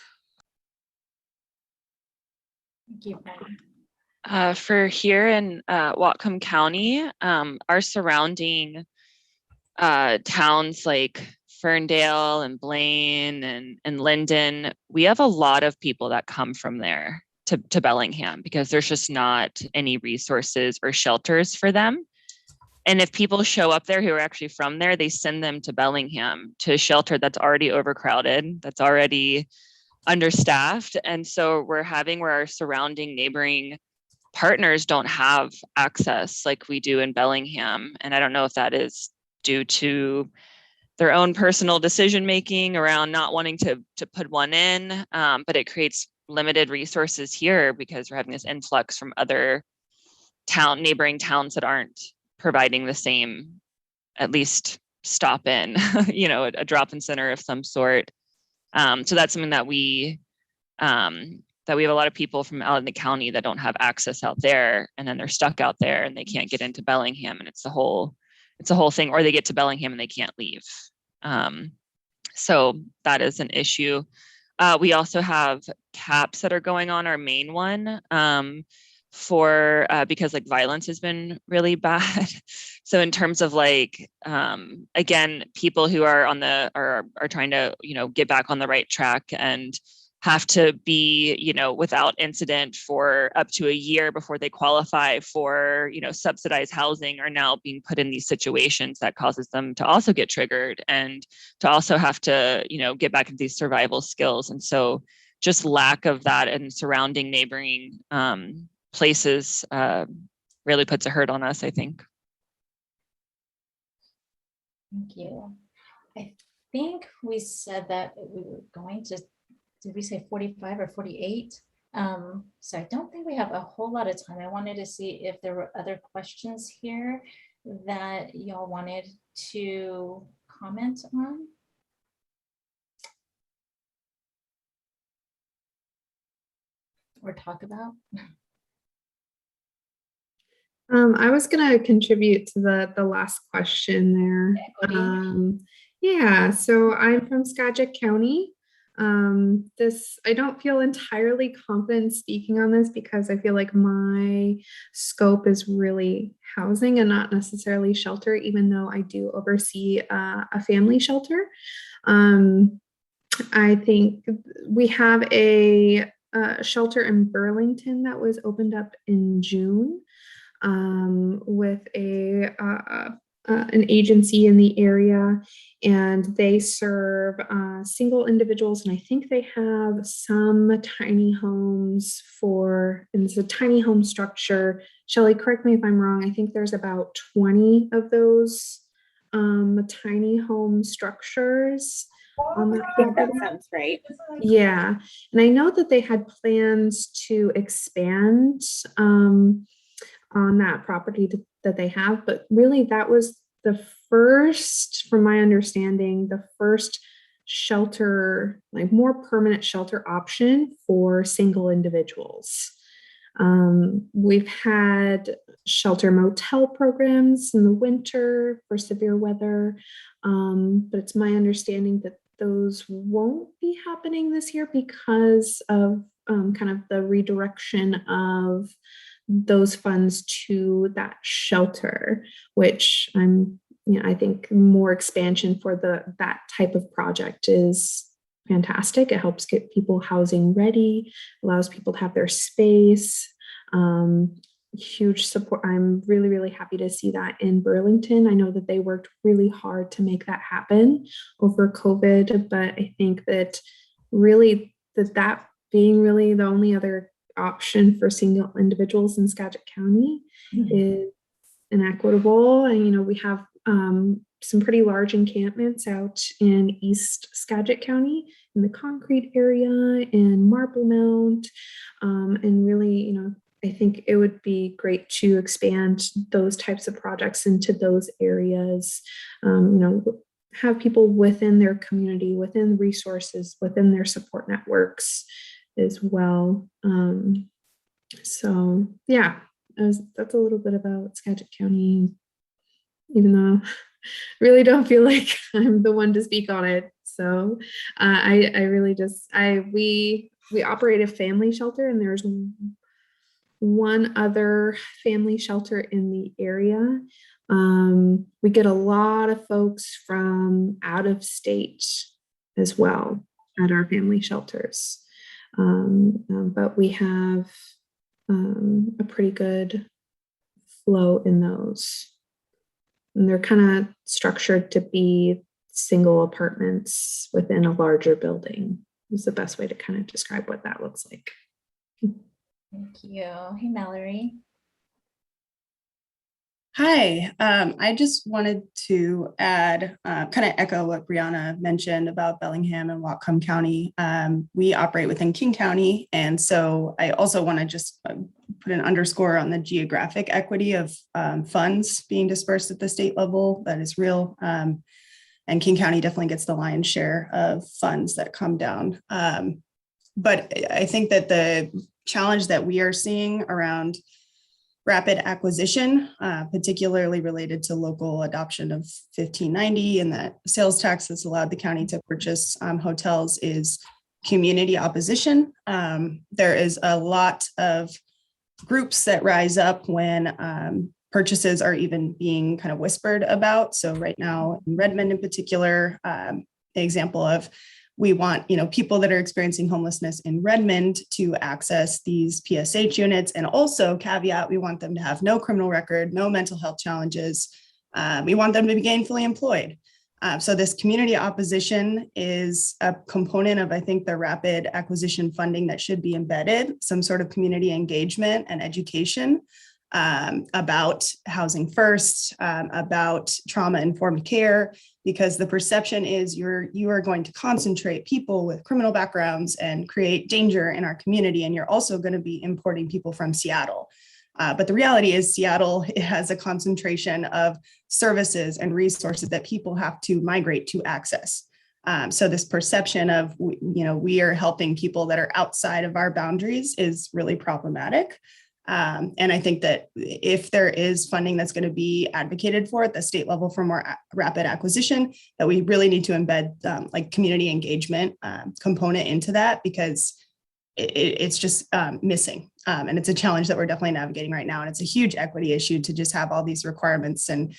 Thank you, For here in Whatcom County, our surrounding towns like Ferndale and Blaine and Linden, we have a lot of people that come from there to Bellingham, because there's just not any resources or shelters for them. And if people show up there who are actually from there, they send them to Bellingham, to a shelter that's already overcrowded, that's already understaffed. And so we're having where our surrounding neighboring partners don't have access like we do in Bellingham. And I don't know if that is due to their own personal decision making around not wanting to put one in, but it creates limited resources here, because we're having this influx from other neighboring towns that aren't providing the same, at least stop in, a drop-in center of some sort. So that's something that we have a lot of people from out in the county that don't have access out there, and then they're stuck out there and they can't get into Bellingham, and it's a whole thing, or they get to Bellingham and they can't leave. So that is an issue. We also have caps that are going on our main one because like violence has been really bad. So in terms of again, people who are are trying to, get back on the right track and have to be, without incident for up to a year before they qualify for, subsidized housing, are now being put in these situations that causes them to also get triggered and to also have to, get back into these survival skills. And so just lack of that and surrounding neighboring places really puts a hurt on us, I think. Thank you. I think we said that we were going to, did we say 45 or 48? So I don't think we have a whole lot of time. I wanted to see if there were other questions here that y'all wanted to comment on? Or talk about? I was gonna contribute to the last question there. Yeah, so I'm from Skagit County. I don't feel entirely confident speaking on this because I feel like my scope is really housing and not necessarily shelter, even though I do oversee a family shelter. I think we have a shelter in Burlington that was opened up in June with an agency in the area, and they serve single individuals, and I think they have some tiny homes and it's a tiny home structure. Shelley, correct me if I'm wrong, I think there's about 20 of those tiny home structures on that property. That sounds right. Yeah, and I know that they had plans to expand on that property that they have, but really that was the first, from my understanding, the first shelter, like more permanent shelter option for single individuals. We've had shelter motel programs in the winter for severe weather, but it's my understanding that those won't be happening this year because of kind of the redirection of those funds to that shelter, which I think more expansion for that type of project is fantastic. It helps get people housing ready, allows people to have their space. Huge support. I'm really, really happy to see that in Burlington. I know that they worked really hard to make that happen over COVID, but I think that really that being really the only other option for single individuals in Skagit County is inequitable. And, we have some pretty large encampments out in East Skagit County, in the Concrete area, in Marble Mount, and really, I think it would be great to expand those types of projects into those areas, have people within their community, within resources, within their support networks as well. So yeah, that's a little bit about Skagit County, even though I really don't feel like I'm the one to speak on it. So I really we operate a family shelter, and there's one other family shelter in the area. We get a lot of folks from out of state as well at our family shelters. But we have a pretty good flow in those. And they're kind of structured to be single apartments within a larger building. Is the best way to kind of describe what that looks like. Thank you. Hey, Mallory. Hi, I just wanted to add, kind of echo what Brianna mentioned about Bellingham and Whatcom County. We operate within King County, and so I also want to just put an underscore on the geographic equity of funds being dispersed at the state level. That is real, and King County definitely gets the lion's share of funds that come down. But I think that the challenge that we are seeing around rapid acquisition, particularly related to local adoption of 1590 and that sales tax that's allowed the county to purchase hotels, is community opposition. There is a lot of groups that rise up when purchases are even being kind of whispered about. So right now in Redmond in particular, the example of we want, people that are experiencing homelessness in Redmond to access these PSH units, and also caveat, we want them to have no criminal record, no mental health challenges. We want them to be gainfully employed. So this community opposition is a component of, I think, the rapid acquisition funding that should be embedded, some sort of community engagement and education about housing first, about trauma-informed care, because the perception is you are going to concentrate people with criminal backgrounds and create danger in our community, and you're also going to be importing people from Seattle. But the reality is Seattle has a concentration of services and resources that people have to migrate to access. So this perception of, we are helping people that are outside of our boundaries is really problematic. And I think that if there is funding that's going to be advocated for at the state level for more rapid acquisition, that we really need to embed like community engagement component into that, because it's just missing. And it's a challenge that we're definitely navigating right now. And it's a huge equity issue to just have all these requirements and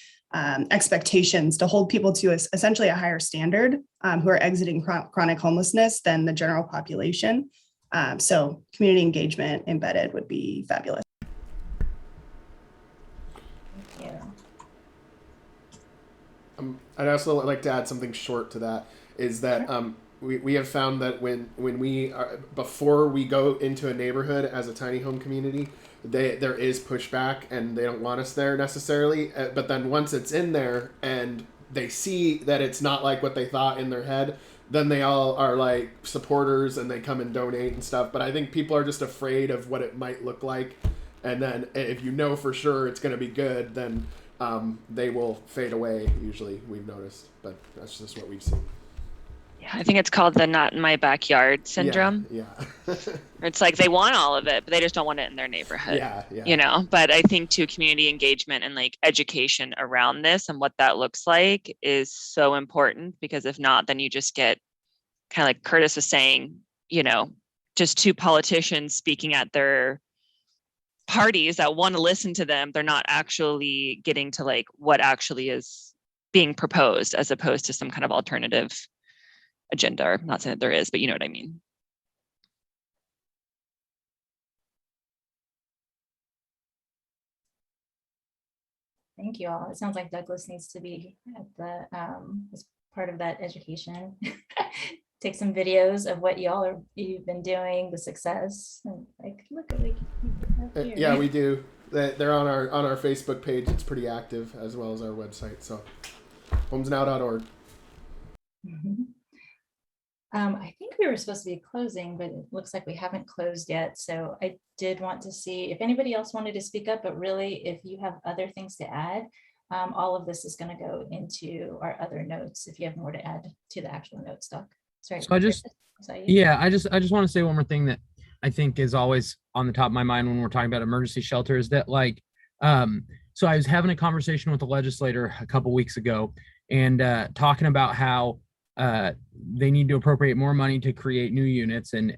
expectations to hold people to essentially a higher standard who are exiting chronic homelessness than the general population. So community engagement embedded would be fabulous. Thank you. I'd also like to add something short to that, is that we have found that when we are, before we go into a neighborhood as a tiny home community, there is pushback and they don't want us there necessarily. But then once it's in there and they see that it's not like what they thought in their head, then they all are like supporters and they come and donate and stuff. But I think people are just afraid of what it might look like. And then if you know for sure it's going to be good, then they will fade away, usually, we've noticed. But that's just what we've seen. Yeah, I think it's called the not in my backyard syndrome. Yeah. It's like they want all of it, but they just don't want it in their neighborhood. Yeah. But I think too, community engagement and like education around this and what that looks like is so important, because if not, then you just get kind of like Curtis was saying, just two politicians speaking at their parties that want to listen to them. They're not actually getting to like what actually is being proposed, as opposed to some kind of alternative agenda. Or not saying that there is, but you know what I mean. Thank you all. It sounds like Douglas needs to be at the as part of that education. Take some videos of what you've been doing, the success, and like look at what Yeah, we do. They're on our Facebook page. It's pretty active, as well as our website. So homesnow.org. I think we were supposed to be closing, but it looks like we haven't closed yet. So I did want to see if anybody else wanted to speak up, but really, if you have other things to add, all of this is going to go into our other notes if you have more to add to the actual note stock. Sorry. So I just want to say one more thing that I think is always on the top of my mind when we're talking about emergency shelters, that like, so I was having a conversation with a legislator a couple weeks ago and talking about how they need to appropriate more money to create new units. And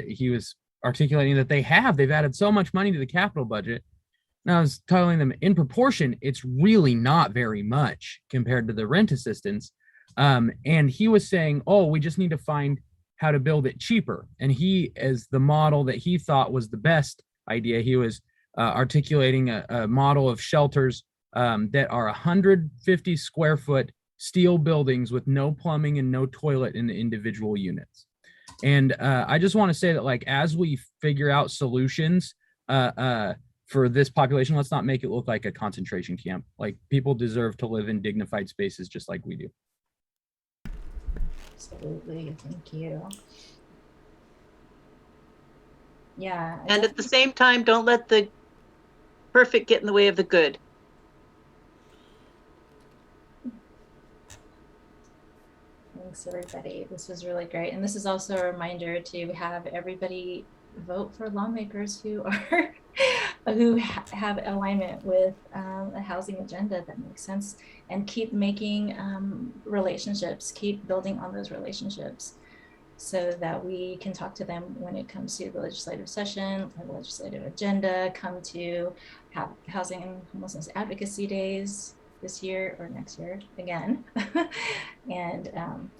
he was articulating that they've added so much money to the capital budget. And I was telling them in proportion, it's really not very much compared to the rent assistance. And he was saying, we just need to find how to build it cheaper. And he, as the model that he thought was the best idea, he was articulating a model of shelters that are 150 square foot steel buildings with no plumbing and no toilet in the individual units. And I just want to say that, like, as we figure out solutions for this population, let's not make it look like a concentration camp. Like, people deserve to live in dignified spaces just like we do. Absolutely. Thank you. Yeah. And at the same time, don't let the perfect get in the way of the good. Thanks, everybody. This was really great. And this is also a reminder to have everybody vote for lawmakers who are have alignment with a housing agenda that makes sense, and keep making relationships, keep building on those relationships, so that we can talk to them when it comes to the legislative session or the legislative agenda, come to have housing and homelessness advocacy days this year or next year again. And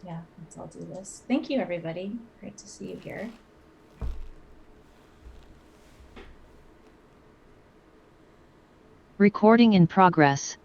yeah, let's all do this. Thank you, everybody. Great to see you here. Recording in progress.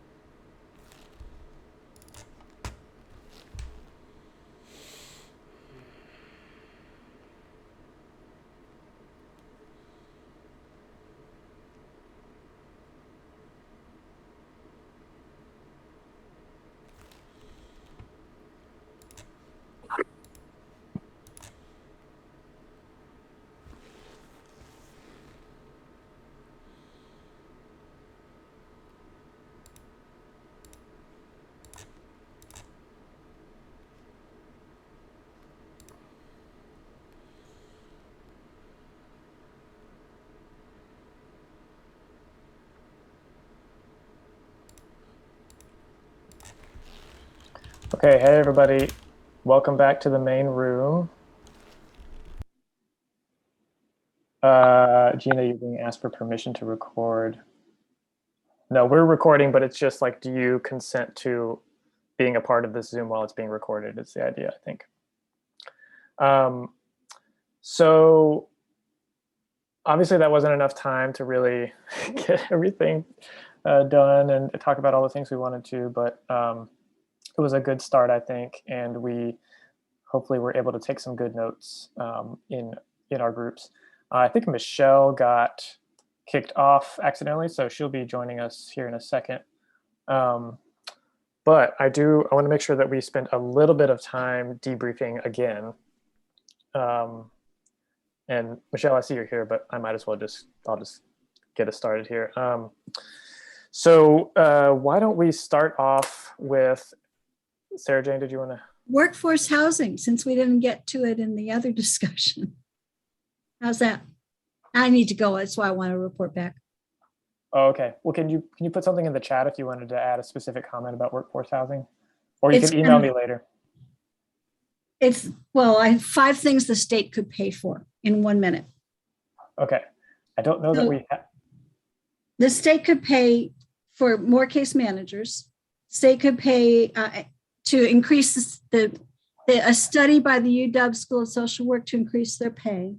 Okay, hey everybody. Welcome back to the main room. Gina, you're being asked for permission to record. No, we're recording, but it's just like, do you consent to being a part of this Zoom while it's being recorded? It's the idea, I think. So obviously that wasn't enough time to really get everything done and talk about all the things we wanted to, but it was a good start, I think, and we hopefully were able to take some good notes in our groups. I think Michelle got kicked off accidentally, so she'll be joining us here in a second. But I want to make sure that we spend a little bit of time debriefing again. And Michelle, I see you're here, but I might as well I'll just get us started here. So why don't we start off with, Sarah Jane, did you want to? Workforce housing, since we didn't get to it in the other discussion. How's that? I need to go, that's why I want to report back. Oh, okay. Well, can you put something in the chat if you wanted to add a specific comment about workforce housing? Or you can email me later. Well, I have 5 things the state could pay for in 1 minute. Okay. I don't know that we have. The state could pay for more case managers. State could pay to increase a study by the UW School of Social Work to increase their pay.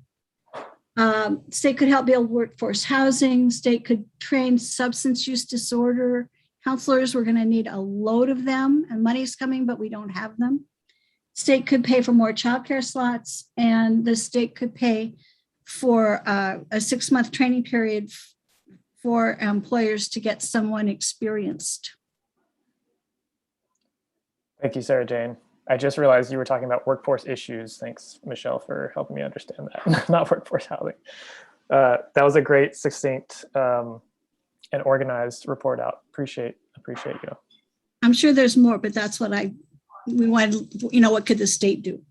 State could help build workforce housing. State could train substance use disorder counselors. We're going to need a load of them, and money's coming, but we don't have them. State could pay for more childcare slots, and the state could pay for a 6-month training period for employers to get someone experienced. Thank you, Sarah Jane. I just realized you were talking about workforce issues. Thanks, Michelle, for helping me understand that, not workforce housing. That was a great, succinct, and organized report out. Appreciate you. I'm sure there's more, but that's what we wanted, what could the state do?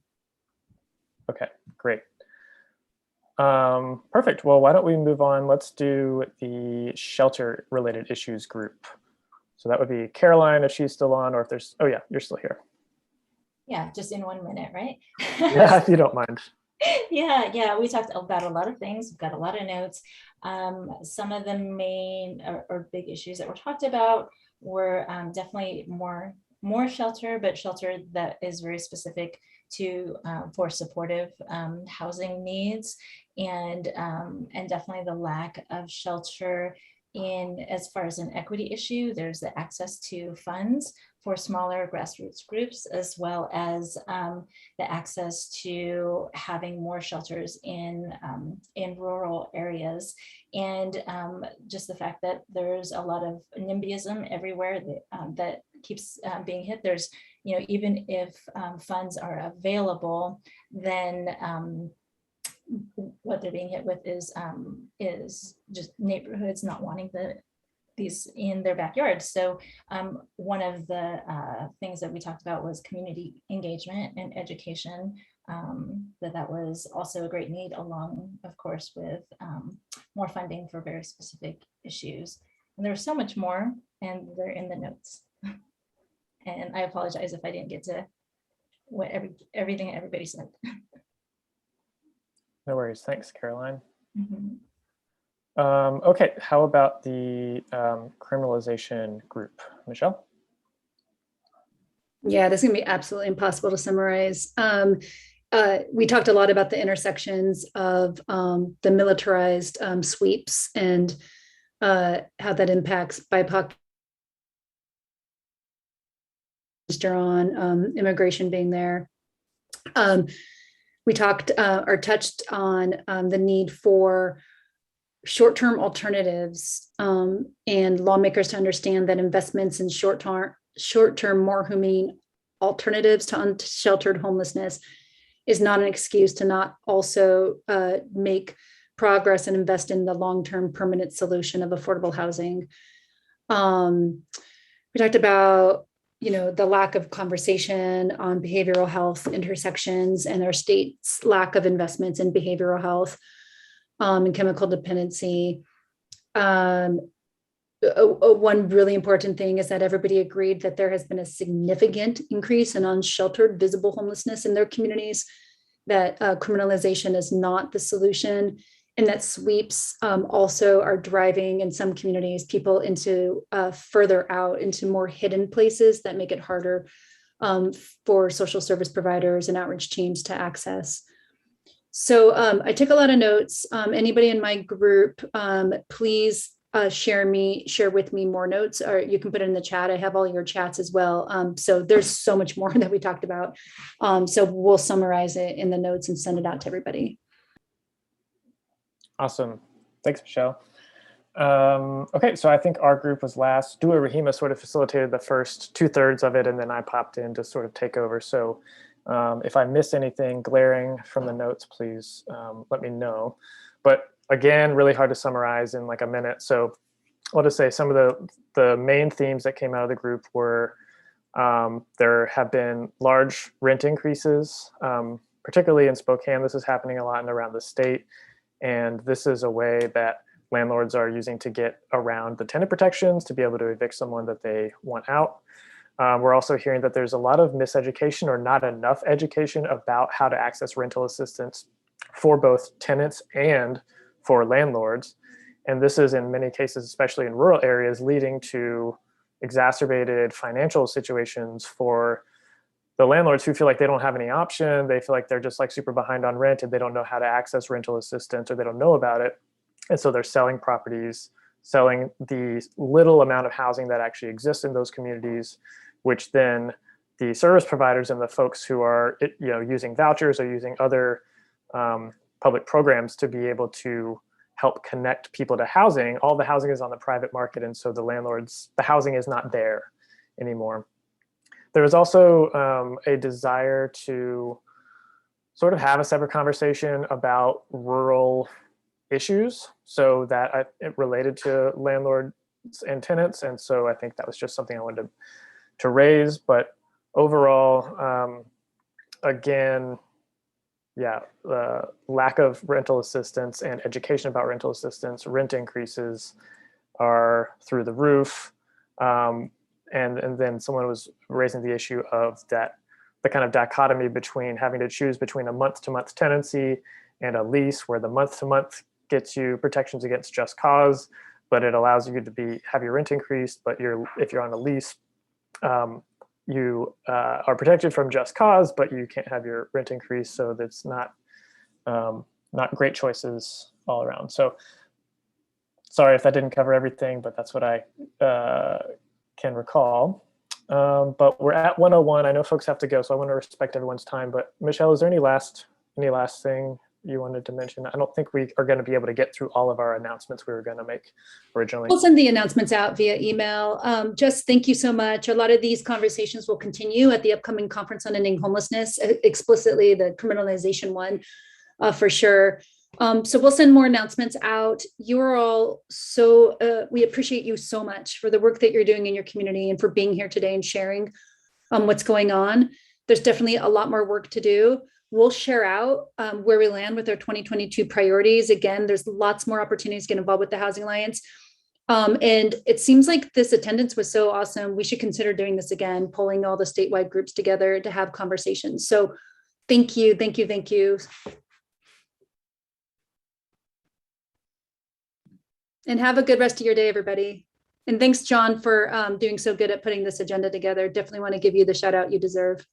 Okay, great. Perfect. Well, why don't we move on? Let's do the shelter related issues group. So that would be Caroline, if she's still on, or if there's, oh yeah, you're still here. Yeah, just in 1 minute, right? Yeah, if you don't mind. Yeah, we talked about a lot of things. We've got a lot of notes. Some of the main or big issues that were talked about were definitely more shelter, but shelter that is very specific to for supportive housing needs, and definitely the lack of shelter as far as an equity issue. There's the access to funds for smaller grassroots groups, as well as the access to having more shelters in rural areas, and just the fact that there's a lot of NIMBYism everywhere that keeps being hit. There's, even if funds are available, then what they're being hit with is just neighborhoods not wanting these in their backyard. So one of the things that we talked about was community engagement and education, that was also a great need, along, of course, with more funding for very specific issues. And there's so much more, and they're in the notes. And I apologize if I didn't get to what everything everybody said. No worries. Thanks, Caroline. Mm-hmm. Okay, how about the criminalization group? Michelle? Yeah, this is gonna be absolutely impossible to summarize. We talked a lot about the intersections of the militarized sweeps and how that impacts BIPOC on immigration being there. We talked or touched on the need for short-term alternatives and lawmakers to understand that investments in short-term, more humane alternatives to unsheltered homelessness is not an excuse to not also make progress and invest in the long-term permanent solution of affordable housing. We talked about the lack of conversation on behavioral health intersections and our state's lack of investments in behavioral health and chemical dependency. one really important thing is that everybody agreed that there has been a significant increase in unsheltered visible homelessness in their communities, that criminalization is not the solution, and that sweeps also are driving in some communities people into further out into more hidden places that make it harder for social service providers and outreach teams to access. So I took a lot of notes. Anybody in my group, please share with me more notes, or you can put it in the chat. I have all your chats as well. So there's so much more that we talked about. So we'll summarize it in the notes and send it out to everybody. Awesome. Thanks, Michelle. Okay, so I think our group was last. Dua Rahima sort of facilitated the first 2/3 of it, and then I popped in to sort of take over. So if I miss anything glaring from the notes, please let me know. But again, really hard to summarize in like a minute. So I'll just say some of the main themes that came out of the group were there have been large rent increases, particularly in Spokane. This is happening a lot and around the state. And this is a way that landlords are using to get around the tenant protections to be able to evict someone that they want out. We're also hearing that there's a lot of miseducation or not enough education about how to access rental assistance for both tenants and for landlords. And this is in many cases, especially in rural areas, leading to exacerbated financial situations for the landlords who feel like they don't have any option. They feel like they're just like super behind on rent and they don't know how to access rental assistance, or they don't know about it. And so they're selling properties, selling the little amount of housing that actually exists in those communities, which then the service providers and the folks who are using vouchers or using other public programs to be able to help connect people to housing. All the housing is on the private market, and so the housing is not there anymore. There was also a desire to sort of have a separate conversation about rural issues, so that it related to landlords and tenants. And so I think that was just something I wanted to raise. But overall, again, the lack of rental assistance and education about rental assistance, rent increases are through the roof. And then someone was raising the issue of the kind of dichotomy between having to choose between a month-to-month tenancy and a lease, where the month-to-month gets you protections against just cause, but it allows you to have your rent increased. But if you're on a lease, you are protected from just cause, but you can't have your rent increased. So that's not great choices all around. So sorry if that didn't cover everything, but that's what I can recall. But we're at 1:01. I know folks have to go, so I want to respect everyone's time. But Michelle, is there any last thing you wanted to mention? I don't think we are going to be able to get through all of our announcements we were going to make originally. We'll send the announcements out via email. Just thank you so much. A lot of these conversations will continue at the upcoming Conference on Ending Homelessness, explicitly the criminalization one, for sure. So we'll send more announcements out. You're all we appreciate you so much for the work that you're doing in your community and for being here today and sharing what's going on. There's definitely a lot more work to do. We'll share out where we land with our 2022 priorities. Again, there's lots more opportunities to get involved with the Housing Alliance. And it seems like this attendance was so awesome. We should consider doing this again, pulling all the statewide groups together to have conversations. So thank you, thank you, thank you. And have a good rest of your day, everybody. And thanks, John, for doing so good at putting this agenda together. Definitely want to give you the shout out you deserve.